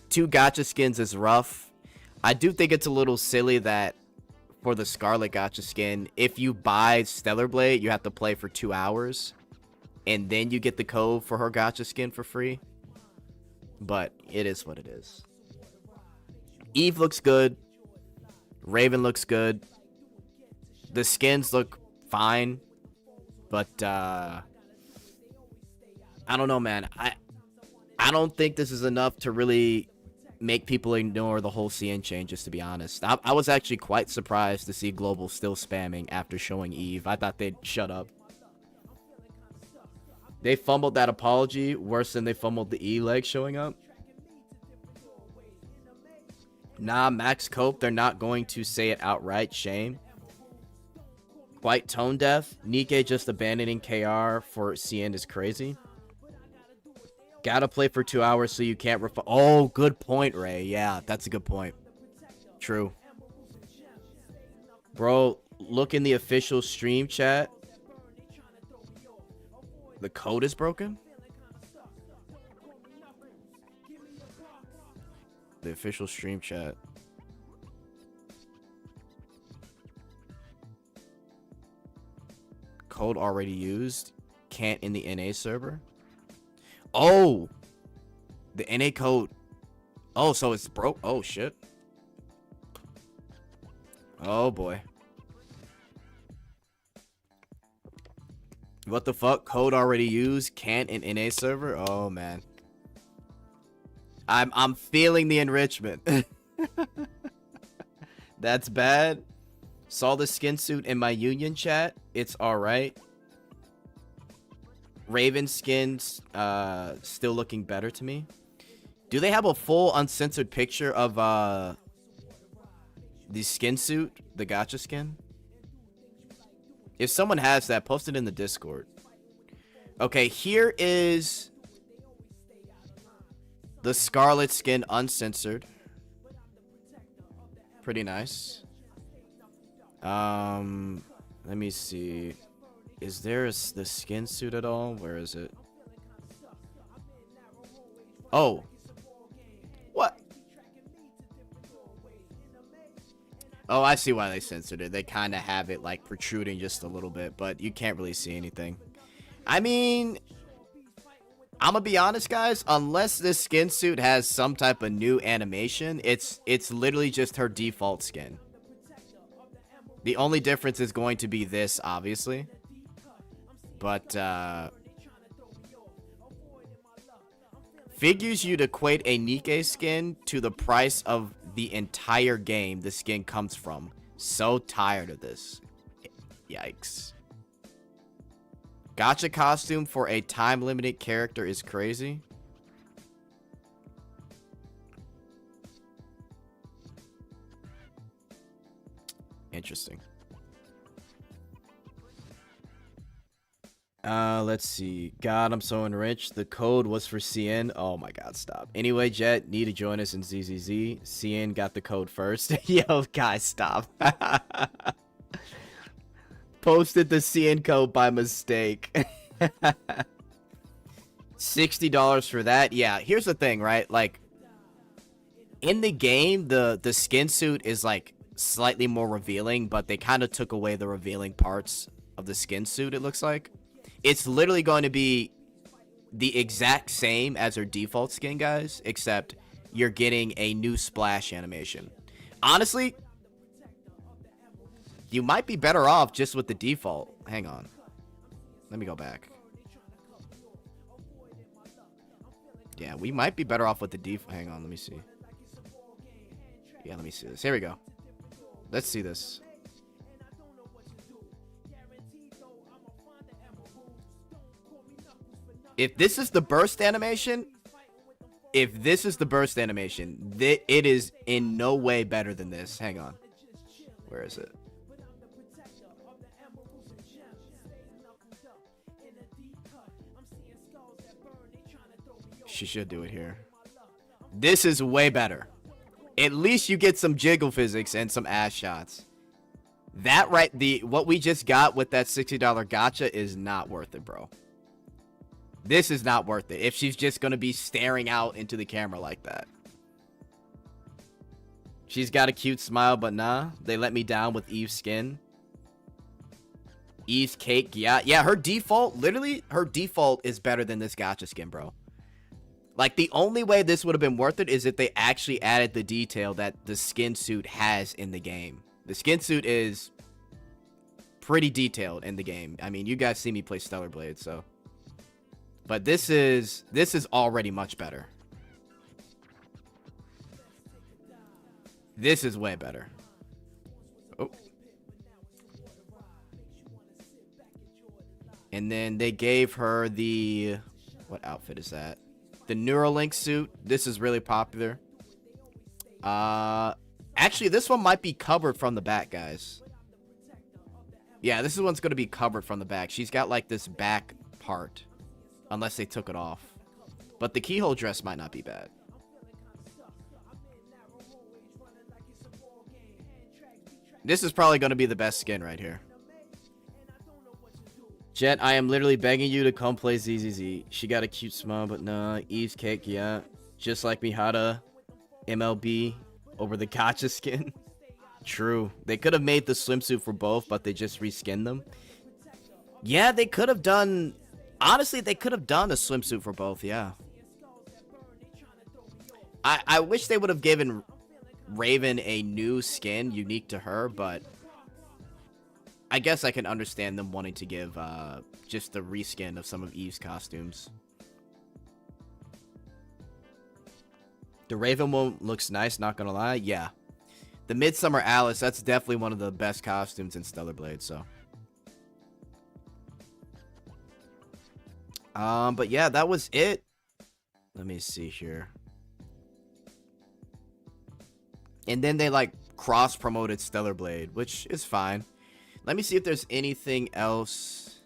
A: 2 gacha skins is rough. I do think it's a little silly that for the Scarlet gacha skin, if you buy Stellar Blade, you have to play for 2 hours. And then you get the code for her gacha skin for free. But it is what it is. Eve looks good. Raven looks good. The skins look fine. But, I don't know, man. I don't think this is enough to really make people ignore the whole CN changes, to be honest. I was actually quite surprised to see Global still spamming after showing Eve. I thought they'd shut up. They fumbled that apology worse than they fumbled the E leg showing up. Nah, Max Cope, they're not going to say it outright. Shame. Quite tone deaf. Nikke just abandoning KR for CN is crazy. Gotta play for 2 hours so you can't oh, good point, Ray. Yeah, that's a good point. True. Bro, look in the official stream chat. The code is broken? The official stream chat. Code already used. Can't in the NA server. Oh! The NA code. Oh, so it's broke. Oh, shit. Oh, boy. What the fuck? Code already used. Can't in NA server? Oh, man. I'm feeling the enrichment. That's bad. Saw the skin suit in my union chat. It's alright. Raven skins still looking better to me. Do they have a full uncensored picture of the skin suit? The gacha skin? If someone has that, post it in the Discord. Okay, here is the Scarlet skin uncensored. Pretty nice. Let me see. Is there the skin suit at all? Where is it? Oh. What? Oh, I see why they censored it. They kind of have it like protruding just a little bit, but you can't really see anything. I mean, I'm gonna be honest, guys. Unless this skin suit has some type of new animation, it's literally just her default skin. The only difference is going to be this, obviously. But, figures you'd equate a Nikke skin to the price of the entire game the skin comes from. So tired of this. Yikes. Gacha costume for a time-limited character is crazy. Interesting. Let's see. God, I'm so enriched. The code was for CN. Oh my god, stop. Anyway, Jet, need to join us in ZZZ. CN got the code first. Yo, guys, stop. Posted the CN code by mistake. $60 for that. Yeah, here's the thing, right? Like, in the game, the skin suit is like slightly more revealing, but they kind of took away the revealing parts of the skin suit, it looks like. It's literally going to be the exact same as her default skin, guys, except you're getting a new splash animation. Honestly, you might be better off just with the default. Hang on. Let me go back. Yeah, we might be better off with the default. Hang on, let me see. Yeah, let me see this. Here we go. Let's see this. If this is the burst animation, it is in no way better than this. Hang on. Where is it? She should do it here. This is way better. At least you get some jiggle physics and some ass shots. That what we just got with that $60 gacha is not worth it, bro. This is not worth it if she's just gonna be staring out into the camera like that. She's got a cute smile, but nah, they let me down with Eve's skin. Eve's cake, yeah, her default, literally, her default is better than this gacha skin, bro. Like, the only way this would have been worth it is if they actually added the detail that the skin suit has in the game. The skin suit is pretty detailed in the game. I mean, you guys see me play Stellar Blade, so. But this is already much better. This is way better. Oh. And then they gave her the... What outfit is that? The Neuralink suit. This is really popular. Actually, this one might be covered from the back, guys. Yeah, this one's going to be covered from the back. She's got, like, this back part. Unless they took it off. But the keyhole dress might not be bad. This is probably going to be the best skin right here. Jet, I am literally begging you to come play ZZZ. She got a cute smile, but nah. Eve's cake, yeah. Just like Mihara. MLB over the gacha skin. True. They could have made the swimsuit for both, but they just reskinned them. Yeah, they could have done... Honestly, they could have done a swimsuit for both, yeah. I wish they would have given Raven a new skin unique to her, but... I guess I can understand them wanting to give just the reskin of some of Eve's costumes. The Raven one looks nice, not gonna lie. Yeah. The Midsummer Alice, that's definitely one of the best costumes in Stellar Blade, so. But yeah, that was it. Let me see here. And then they, like, cross-promoted Stellar Blade, which is fine. Let me see if there's anything else.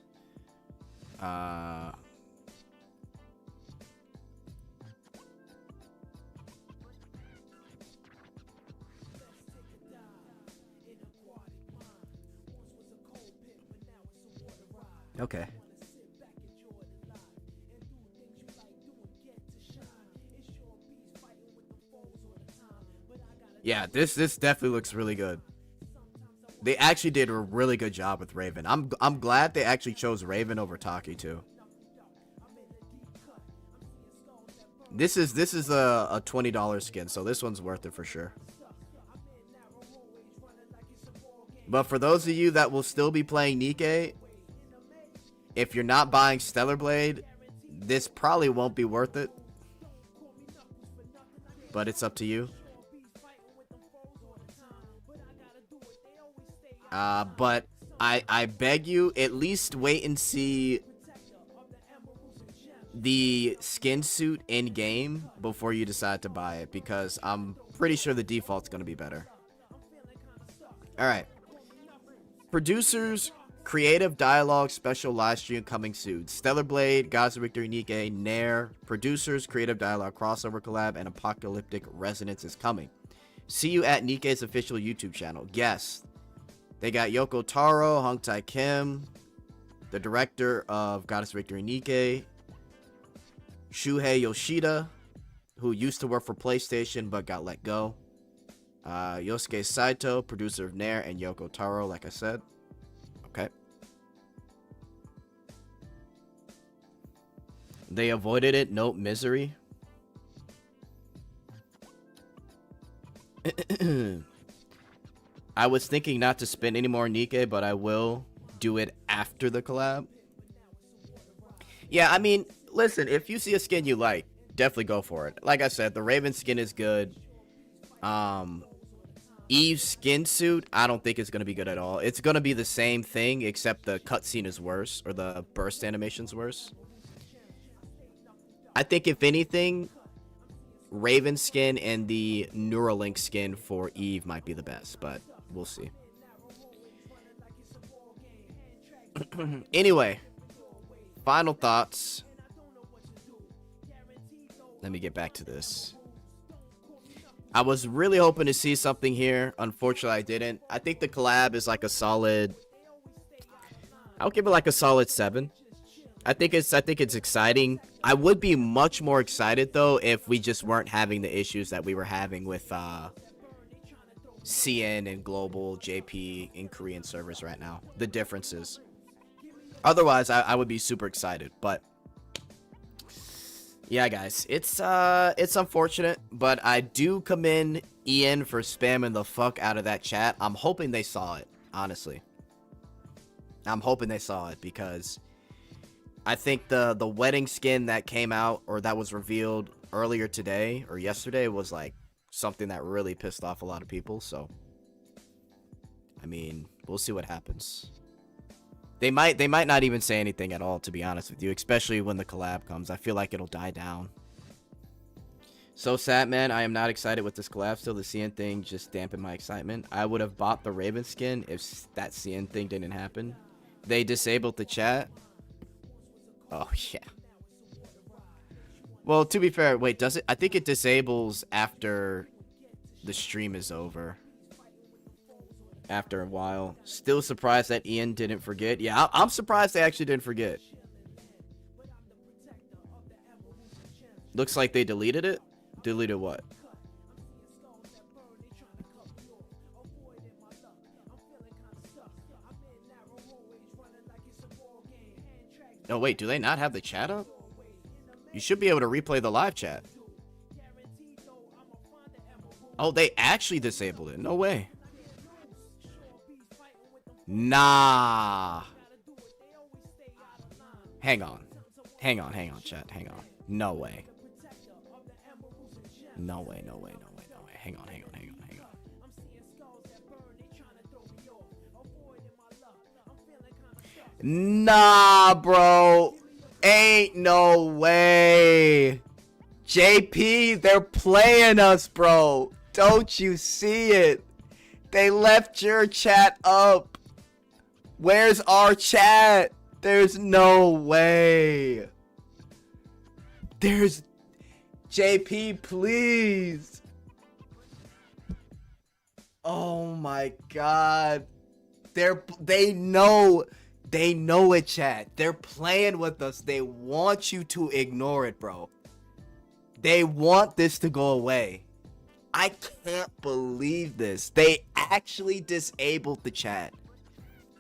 A: Okay. Yeah, this definitely looks really good. They actually did a really good job with Raven. I'm glad they actually chose Raven over Taki too. This is a $20 skin, so this one's worth it for sure. But for those of you that will still be playing Nikke, if you're not buying Stellar Blade, this probably won't be worth it. But it's up to you. But I beg you, at least wait and see the skin suit in game before you decide to buy it, because I'm pretty sure the default's going to be better. Alright. Producers, creative dialogue special live stream coming soon. Stellar Blade, Gods of Victory Nikke, Nair. Producers, creative dialogue crossover collab, and Apocalyptic Resonance is coming. See you at Nikke's official YouTube channel. Yes. They got Yoko Taro, Hong Tai Kim, the director of Goddess Victory Nikke, Shuhei Yoshida, who used to work for PlayStation but got let go, Yosuke Saito, producer of Nair, and Yoko Taro, like I said. Okay. They avoided it. Note misery. I was thinking not to spend any more Nikke, but I will do it after the collab. Yeah, I mean, listen, if you see a skin you like, definitely go for it. Like I said, the Raven skin is good. Eve's skin suit, I don't think it's going to be good at all. It's going to be the same thing, except the cutscene is worse, or the burst animation's worse. I think, if anything, Raven skin and the Neuralink skin for Eve might be the best, but we'll see. Anyway, final thoughts. Let me get back to this. I was really hoping to see something here. Unfortunately, I didn't. I think the collab is like a solid. I'll give it like a solid 7. I think it's exciting. I would be much more excited though if we just weren't having the issues that we were having with CN and Global, JP, and Korean servers right now. The differences. Otherwise, I would be super excited, but yeah, guys, it's unfortunate, but I do commend Ian for spamming the fuck out of that chat. I'm hoping they saw it, honestly. I'm hoping they saw it because I think the wedding skin that came out or that was revealed earlier today or yesterday was like something that really pissed off a lot of people. So, I mean, we'll see what happens. They might not even say anything at all, to be honest with you, especially when the collab comes. I feel like it'll die down. So sad, man. I am not excited with this collab still. The CN thing just dampened my excitement. I would have bought the Raven skin if that CN thing didn't happen. They disabled the chat. Oh, yeah. Well, to be fair, wait, does it? I think it disables after the stream is over. After a while. Still surprised that Ian didn't forget. Yeah, I'm surprised they actually didn't forget. Looks like they deleted it. Deleted what? No, wait, do they not have the chat up? You should be able to replay the live chat. Oh, they actually disabled it. No way. Nah. Hang on, chat. Hang on. No way. No way. Hang on. Nah, bro. Ain't no way. JP, they're playing us, bro. Don't you see it? They left your chat up. Where's our chat? There's no way. There's... JP, please. Oh my god. They know it, chat. They're playing with us. They want you to ignore it, bro. They want this to go away. I can't believe this. They actually disabled the chat.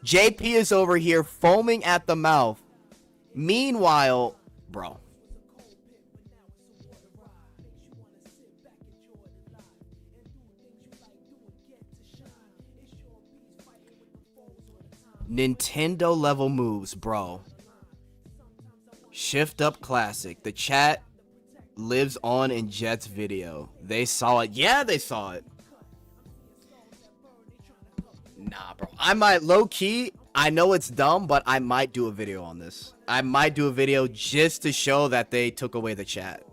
A: JP is over here foaming at the mouth. Meanwhile, bro. Nintendo level moves, bro. Shift up classic. The chat lives on in Jet's video. They saw it. Yeah, they saw it. Nah, bro. I might low-key, I know it's dumb, but I might do a video on this. I might do a video just to show that they took away the chat.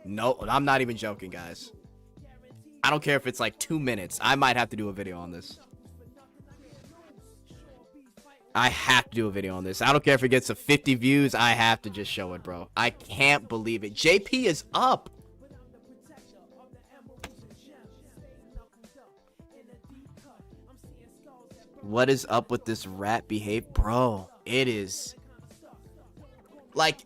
A: No, I'm not even joking, guys. I don't care if it's like 2 minutes. I might have to do a video on this. I have to do a video on this. I don't care if it gets to 50 views. I have to just show it, bro. I can't believe it. JP is up. What is up with this rat behavior? Bro, it is... like...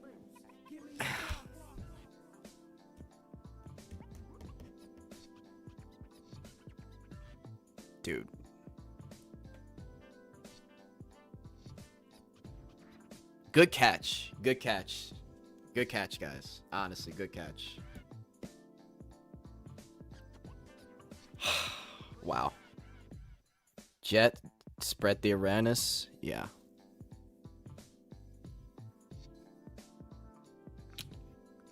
A: dude. Good catch. Good catch. Good catch, guys. Honestly, good catch. Wow. Jet spread the awareness. Yeah.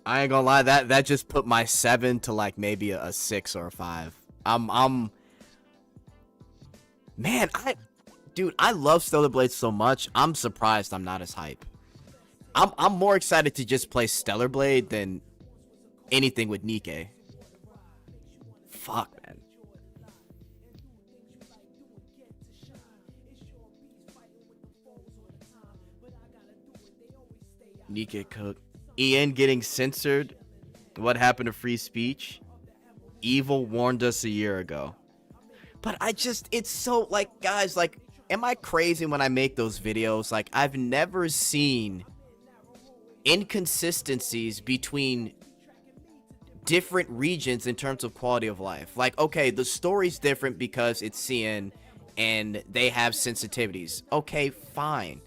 A: I ain't gonna lie, that just put my 7 to like maybe a 6 or a 5. Man, dude, I love Stellar Blade so much. I'm surprised I'm not as hype. I'm more excited to just play Stellar Blade than anything with Nikke. Fuck, man. Nikke cook. Ian getting censored. What happened to free speech? Evil warned us a year ago. But it's so, like, guys, like, am I crazy when I make those videos? Like, I've never seen inconsistencies between different regions in terms of quality of life. Like, okay, the story's different because it's CN and they have sensitivities. Okay, fine.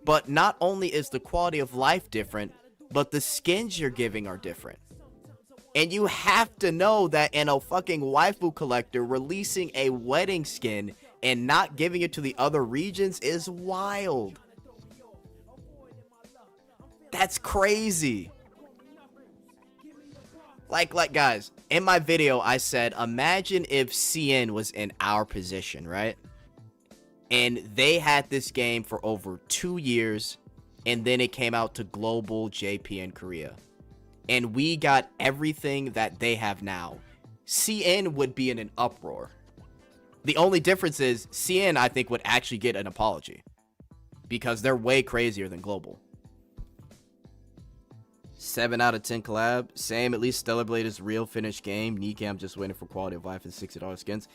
A: But not only is the quality of life different, but the skins you're giving are different. And you have to know that in a fucking waifu collector, releasing a wedding skin and not giving it to the other regions is wild. That's crazy. Like guys, in my video, I said, imagine if CN was in our position, right? And they had this game for over 2 years, and then it came out to global JP and Korea. And we got everything that they have now. CN would be in an uproar. The only difference is CN, I think, would actually get an apology. Because they're way crazier than global. 7 out of 10 collab. Same, at least Stellar Blade is a real finished game. Nikke, I'm just waiting for quality of life and $60 skins.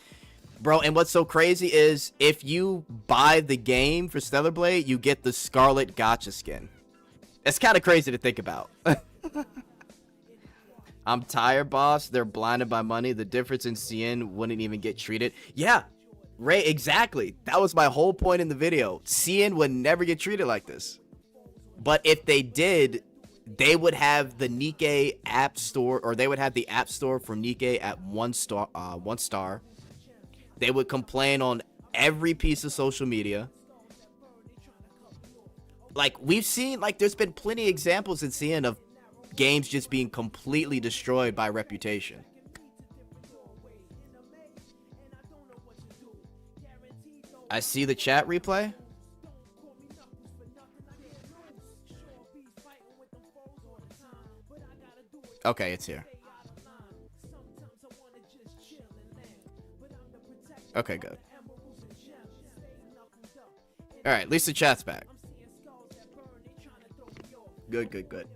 A: Bro, and what's so crazy is if you buy the game for Stellar Blade, you get the Scarlet Gacha skin. It's kind of crazy to think about. I'm tired, boss. They're blinded by money. The difference in CN wouldn't even get treated. Yeah, Ray, exactly. That was my whole point in the video. CN would never get treated like this. But if they did, they would have the Nikke app store, or they would have the app store for Nikke at 1 star. They would complain on every piece of social media. Like, we've seen, like, there's been plenty of examples in CN of games just being completely destroyed by reputation. I see the chat replay. Okay, it's here. Okay, good. Alright, at least the chat's back. Good, good, good.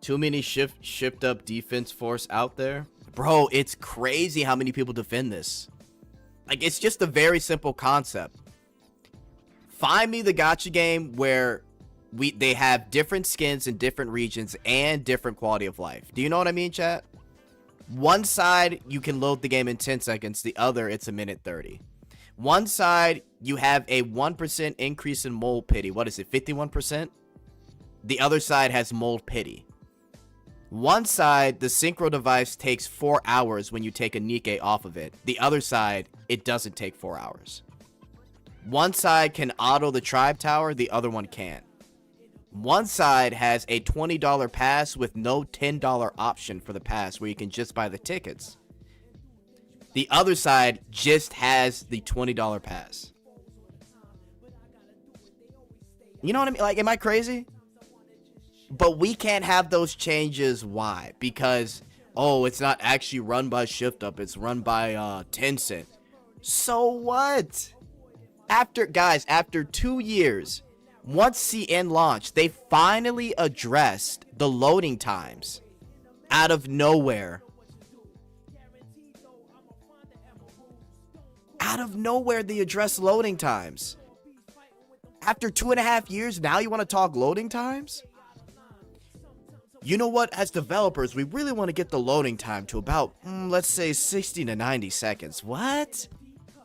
A: Too many shipped up defense force out there. Bro, it's crazy how many people defend this. Like, it's just a very simple concept. Find me the gacha game where they have different skins in different regions and different quality of life. Do you know what I mean, chat? One side, you can load the game in 10 seconds. The other, it's 1:30. One side, you have a 1% increase in mold pity. What is it, 51%? The other side has mold pity. One side, the synchro device takes 4 hours when you take a Nikke off of it. The other side, it doesn't take 4 hours. One side can auto the tribe tower, the other one can't. One side has a $20 pass with no $10 option for the pass where you can just buy the tickets. The other side just has the $20 pass. You know what I mean? Like, am I crazy? But we can't have those changes. Why? Because, oh, it's not actually run by Shift Up. It's run by Tencent. So what? After 2 years, once CN launched, they finally addressed the loading times out of nowhere. Out of nowhere, they addressed loading times. After 2.5 years, now you want to talk loading times? You know what? As developers, we really want to get the loading time to about, let's say, 60 to 90 seconds. What?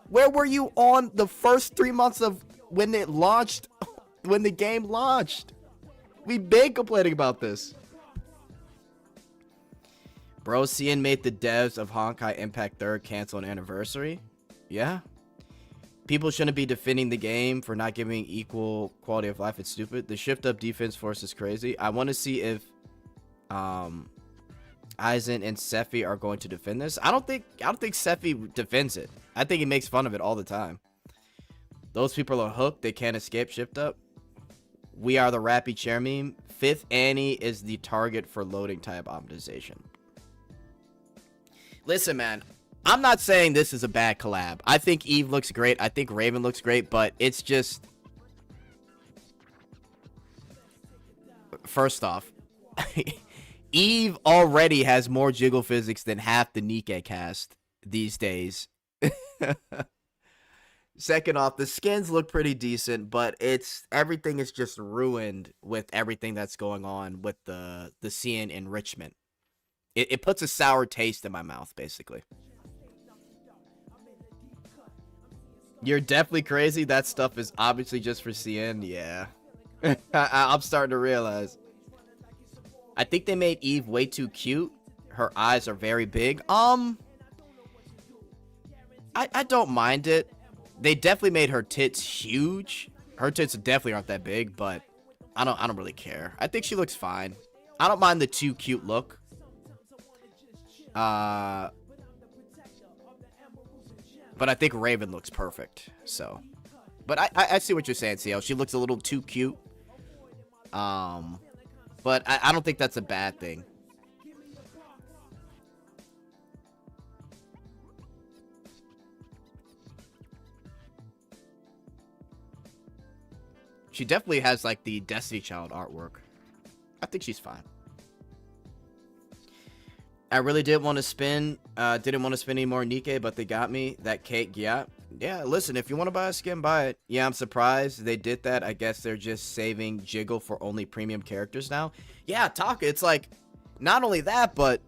A: Where were you on the first 3 months of when it launched? When the game launched? We've been complaining about this. Bro, CN made the devs of Honkai Impact 3rd cancel an anniversary. Yeah. People shouldn't be defending the game for not giving equal quality of life. It's stupid. The shift up defense force is crazy. I want to see if Aizen and Sephi are going to defend this. I don't think Sephi defends it. I think he makes fun of it all the time. Those people are hooked. They can't escape shift up. We are the Rappy chair meme. 5th Annie is the target for loading type optimization. Listen, man. I'm not saying this is a bad collab. I think Eve looks great. I think Raven looks great, but it's just... First off, Eve already has more jiggle physics than half the Nikke cast these days. Second off, the skins look pretty decent, but everything is just ruined with everything that's going on with the CN enrichment. It puts a sour taste in my mouth, basically. You're definitely crazy. That stuff is obviously just for CN. Yeah. I'm starting to realize. I think they made Eve way too cute. Her eyes are very big. I don't mind it. They definitely made her tits huge. Her tits definitely aren't that big, but I don't really care. I think she looks fine. I don't mind the too cute look. But I think Raven looks perfect. So, but I see what you're saying, CL. She looks a little too cute. But I don't think that's a bad thing. She definitely has, like, the Destiny Child artwork. I think she's fine. I really didn't want to spend any more Nikke, but they got me. That cake, yeah. Yeah, listen, if you want to buy a skin, buy it. Yeah, I'm surprised they did that. I guess they're just saving Jiggle for only premium characters now. Yeah, Taka, it's like, not only that, but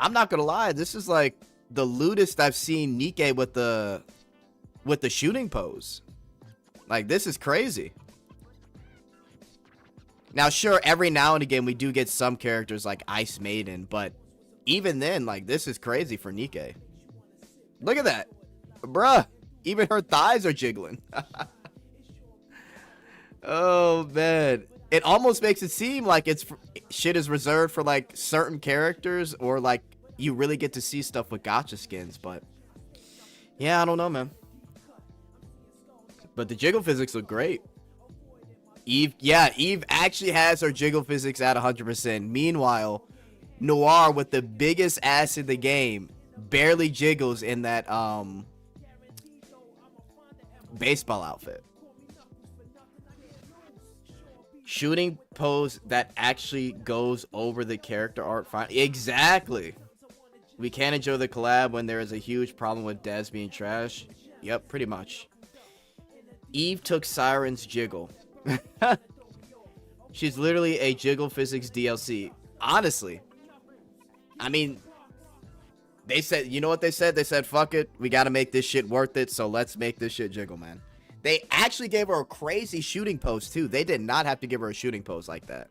A: I'm not gonna lie, this is like the lewdest I've seen Nikke with the shooting pose. Like, this is crazy. Now, sure, every now and again we do get some characters like Ice Maiden, but even then, like, this is crazy for Nikke. Look at that. Bruh, even her thighs are jiggling. Oh, man. It almost makes it seem like shit is reserved for, like, certain characters, or, like, you really get to see stuff with gacha skins, but yeah, I don't know, man. But the jiggle physics look great. Eve actually has her jiggle physics at 100%. Meanwhile, Noir, with the biggest ass in the game, barely jiggles in that baseball outfit. Shooting pose that actually goes over the character art fine. Exactly. We can't enjoy the collab when there is a huge problem with Dez being trash. Yep, pretty much. Eve took Siren's jiggle. She's literally a jiggle physics DLC. Honestly. I mean, they said, you know what they said? They said, fuck it. We got to make this shit worth it. So let's make this shit jiggle, man. They actually gave her a crazy shooting pose, too. They did not have to give her a shooting pose like that.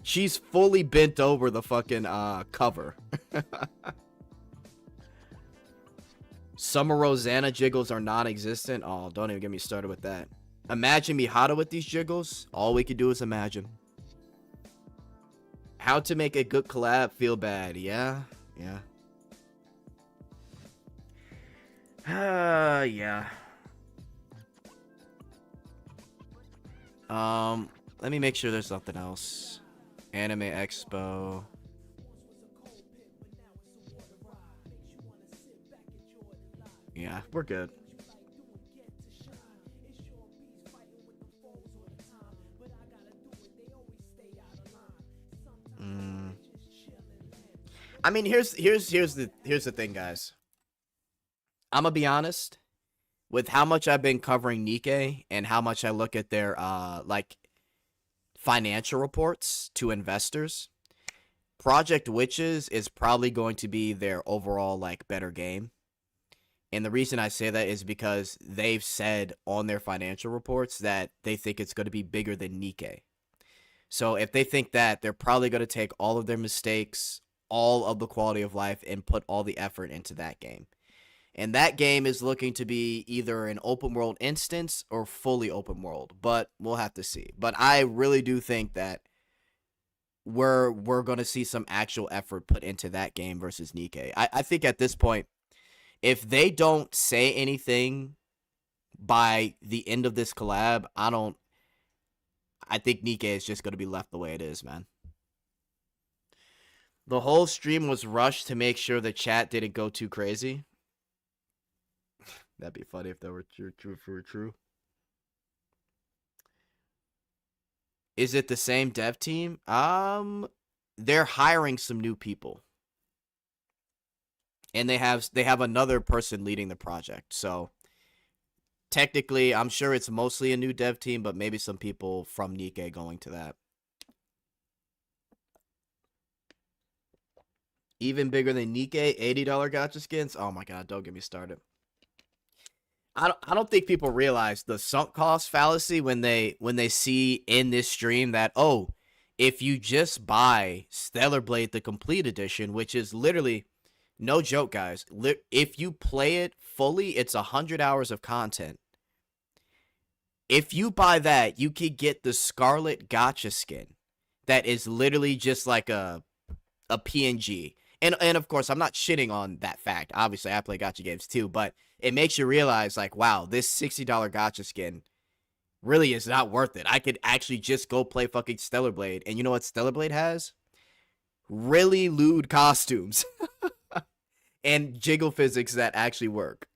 A: She's fully bent over the fucking cover. Summer Rosanna jiggles are non-existent. Oh, don't even get me started with that. Imagine Mihata with these jiggles. All we could do is imagine. How to make a good collab feel bad. Yeah. Yeah. Yeah. Let me make sure there's nothing else. Anime Expo. Yeah, we're good. I mean, here's the thing, guys. I'm gonna be honest with how much I've been covering Nikke and how much I look at their like financial reports to investors. Project Witches is probably going to be their overall like better game. And the reason I say that is because they've said on their financial reports that they think it's going to be bigger than Nikke. So if they think that, they're probably going to take all of their mistakes, all of the quality of life, and put all the effort into that game. And that game is looking to be either an open world instance or fully open world, but we'll have to see. But I really do think that we're going to see some actual effort put into that game versus Nikke. I think at this point, if they don't say anything by the end of this collab, I think Nikke is just going to be left the way it is, man. The whole stream was rushed to make sure the chat didn't go too crazy. That'd be funny if that were true. Is it the same dev team? They're hiring some new people. And they have another person leading the project. So technically, I'm sure it's mostly a new dev team, but maybe some people from Nikke going to that. Even bigger than Nikke, $80 gacha skins. Oh my god, don't get me started. I don't think people realize the sunk cost fallacy when they see in this stream that, oh, if you just buy Stellar Blade the complete edition, which is literally, no joke, guys, if you play it fully, it's 100 hours of content. If you buy that, you could get the Scarlet Gacha skin that is literally just like a PNG. And of course, I'm not shitting on that fact. Obviously, I play gacha games too, but it makes you realize, like, wow, this $60 gacha skin really is not worth it. I could actually just go play fucking Stellar Blade. And you know what Stellar Blade has? Really lewd costumes. And jiggle physics that actually work.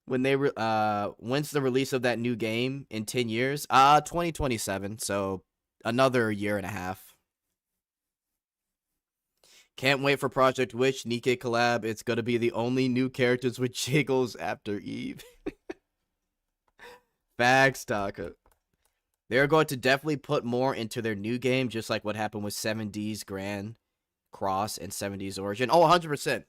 A: When's the release of that new game in 10 years? 2027, so another year and a half. Can't wait for Project Witch Nikke collab. It's gonna be the only new characters with jiggles after Eve. Facts, Taka. They're going to definitely put more into their new game, just like what happened with 7D's Grand Cross and 7D's Origin. Oh, 100%.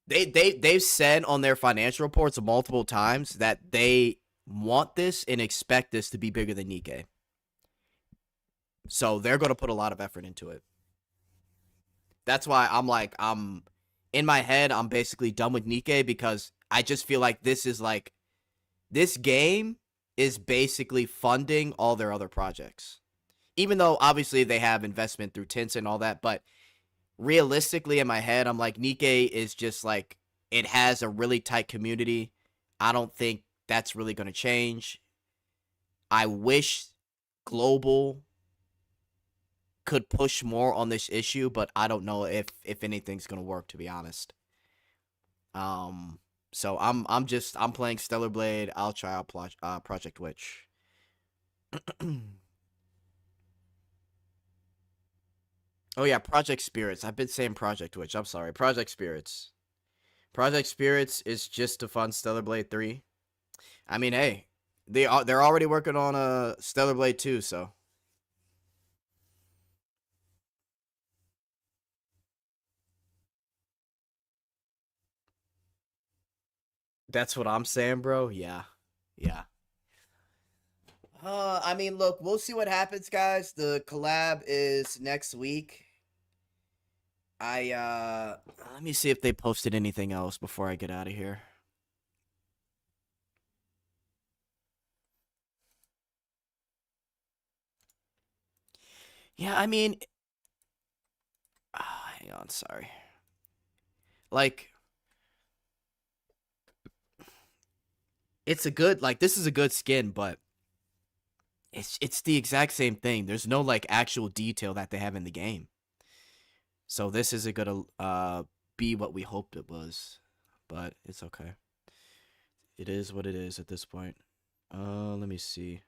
A: They've said on their financial reports multiple times that they want this and expect this to be bigger than Nikke. So they're going to put a lot of effort into it. That's why I'm in my head, I'm basically done with Nikke because I just feel like this game is basically funding all their other projects. Even though obviously they have investment through Tencent and all that, but realistically in my head, I'm like, Nikke is just like, it has a really tight community. I don't think that's really going to change. I wish Global could push more on this issue, but I don't know if anything's going to work, to be honest. So I'm playing Stellar Blade. I'll try out Project Witch. Oh yeah, Project Spirits. I've been saying Project Witch. I'm sorry. Project Spirits. Project Spirits is just to fund Stellar Blade 3. I mean, hey, they're already working on Stellar Blade 2, so that's what I'm saying, bro. Yeah. Yeah. I mean, look, we'll see what happens, guys. The collab is next week. Let me see if they posted anything else before I get out of here. Yeah, I mean, hang on, sorry. Like, it's a good, like, this is a good skin, but it's the exact same thing. There's no, like, actual detail that they have in the game. So this isn't gonna be what we hoped it was, but it's okay. It is what it is at this point. Let me see.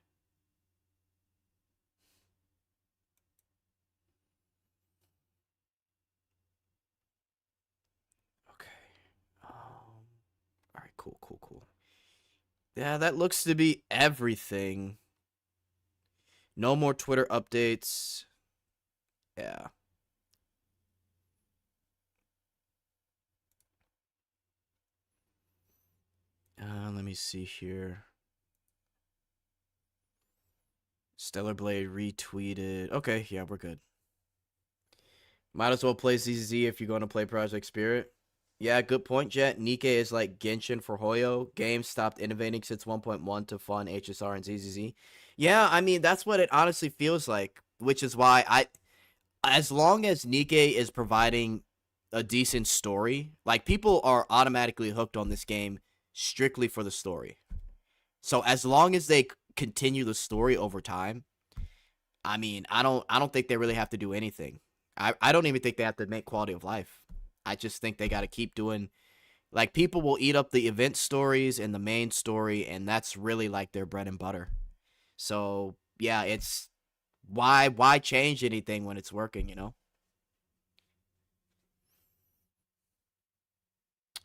A: Okay. All right, cool. Yeah, that looks to be everything. No more Twitter updates. Yeah. Let me see here. Stellar Blade retweeted. Okay, yeah, we're good. Might as well play ZZZ if you're going to play Project Spirit. Yeah, good point, Jet. Nikke is like Genshin for Hoyo. Games stopped innovating since 1.1 to fund HSR and ZZZ. Yeah, I mean, that's what it honestly feels like, which is why as long as Nikke is providing a decent story, like, people are automatically hooked on this game strictly for the story. So as long as they continue the story over time, I mean, I don't think they really have to do anything. I don't even think they have to make quality of life. I just think they got to keep doing, like, people will eat up the event stories and the main story, and that's really like their bread and butter. So yeah, it's why change anything when it's working, you know?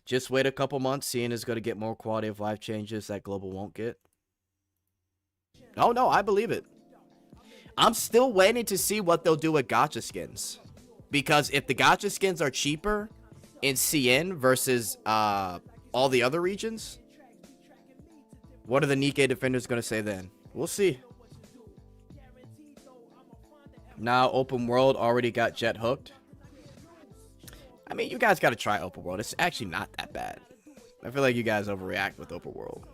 A: Just wait a couple months. Seeing is going to get more quality of life changes that Global won't get. Oh, no, I believe it. I'm still waiting to see what they'll do with gacha skins. Because if the gacha skins are cheaper in CN versus all the other regions, what are the Nikke defenders going to say then? We'll see. Now, open world already got Jet hooked. I mean, you guys got to try open world. It's actually not that bad. I feel like you guys overreact with open world.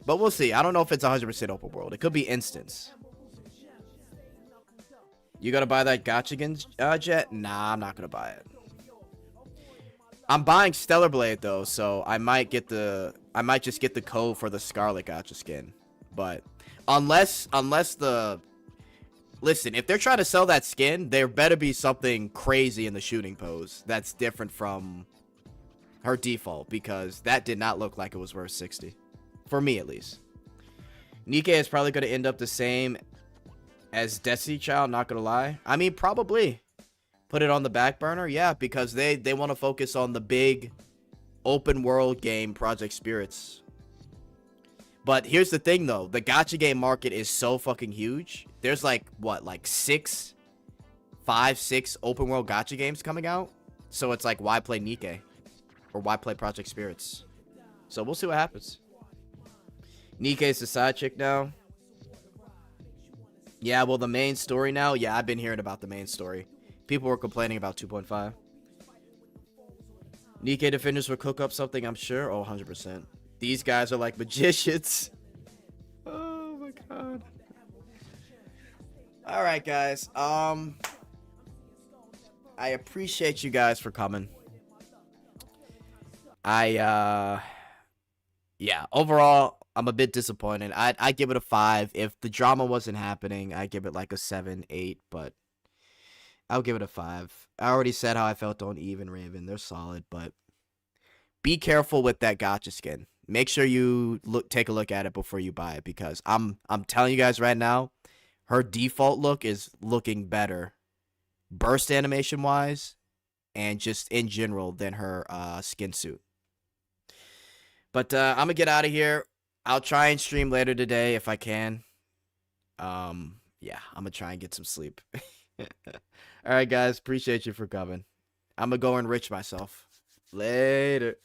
A: But we'll see. I don't know if it's 100% open world. It could be instance. You got to buy that gacha Jet? Nah, I'm not going to buy it. I'm buying Stellar Blade, though, so I might just get the code for the Scarlet gacha skin. But unless the... Listen, if they're trying to sell that skin, there better be something crazy in the shooting pose that's different from her default, because that did not look like it was worth 60. For me, at least. Nikke is probably going to end up the same as Destiny Child, not going to lie. I mean, probably. Put it on the back burner? Yeah, because they want to focus on the big open world game, Project Spirits. But here's the thing, though. The gacha game market is so fucking huge. There's like, what, like 6 open world gacha games coming out? So it's like, why play Nikke? Or why play Project Spirits? So we'll see what happens. Nikke is the side chick now. Yeah, well, the main story now? Yeah, I've been hearing about the main story. People were complaining about 2.5. Nikke defenders will cook up something, I'm sure. Oh, 100%. These guys are like magicians. Oh my god. All right, guys. I appreciate you guys for coming. Yeah, overall, I'm a bit disappointed. I'd give it a 5. If the drama wasn't happening, I'd give it like a 7, 8, but I'll give it a 5. I already said how I felt on Eve and Raven. They're solid, but be careful with that gacha skin. Make sure you take a look at it before you buy it, because I'm telling you guys right now, her default look is looking better, burst animation wise, and just in general than her skin suit. But I'm gonna get out of here. I'll try and stream later today if I can. Yeah, I'm gonna try and get some sleep. All right, guys, appreciate you for coming. I'm gonna go enrich myself. Later.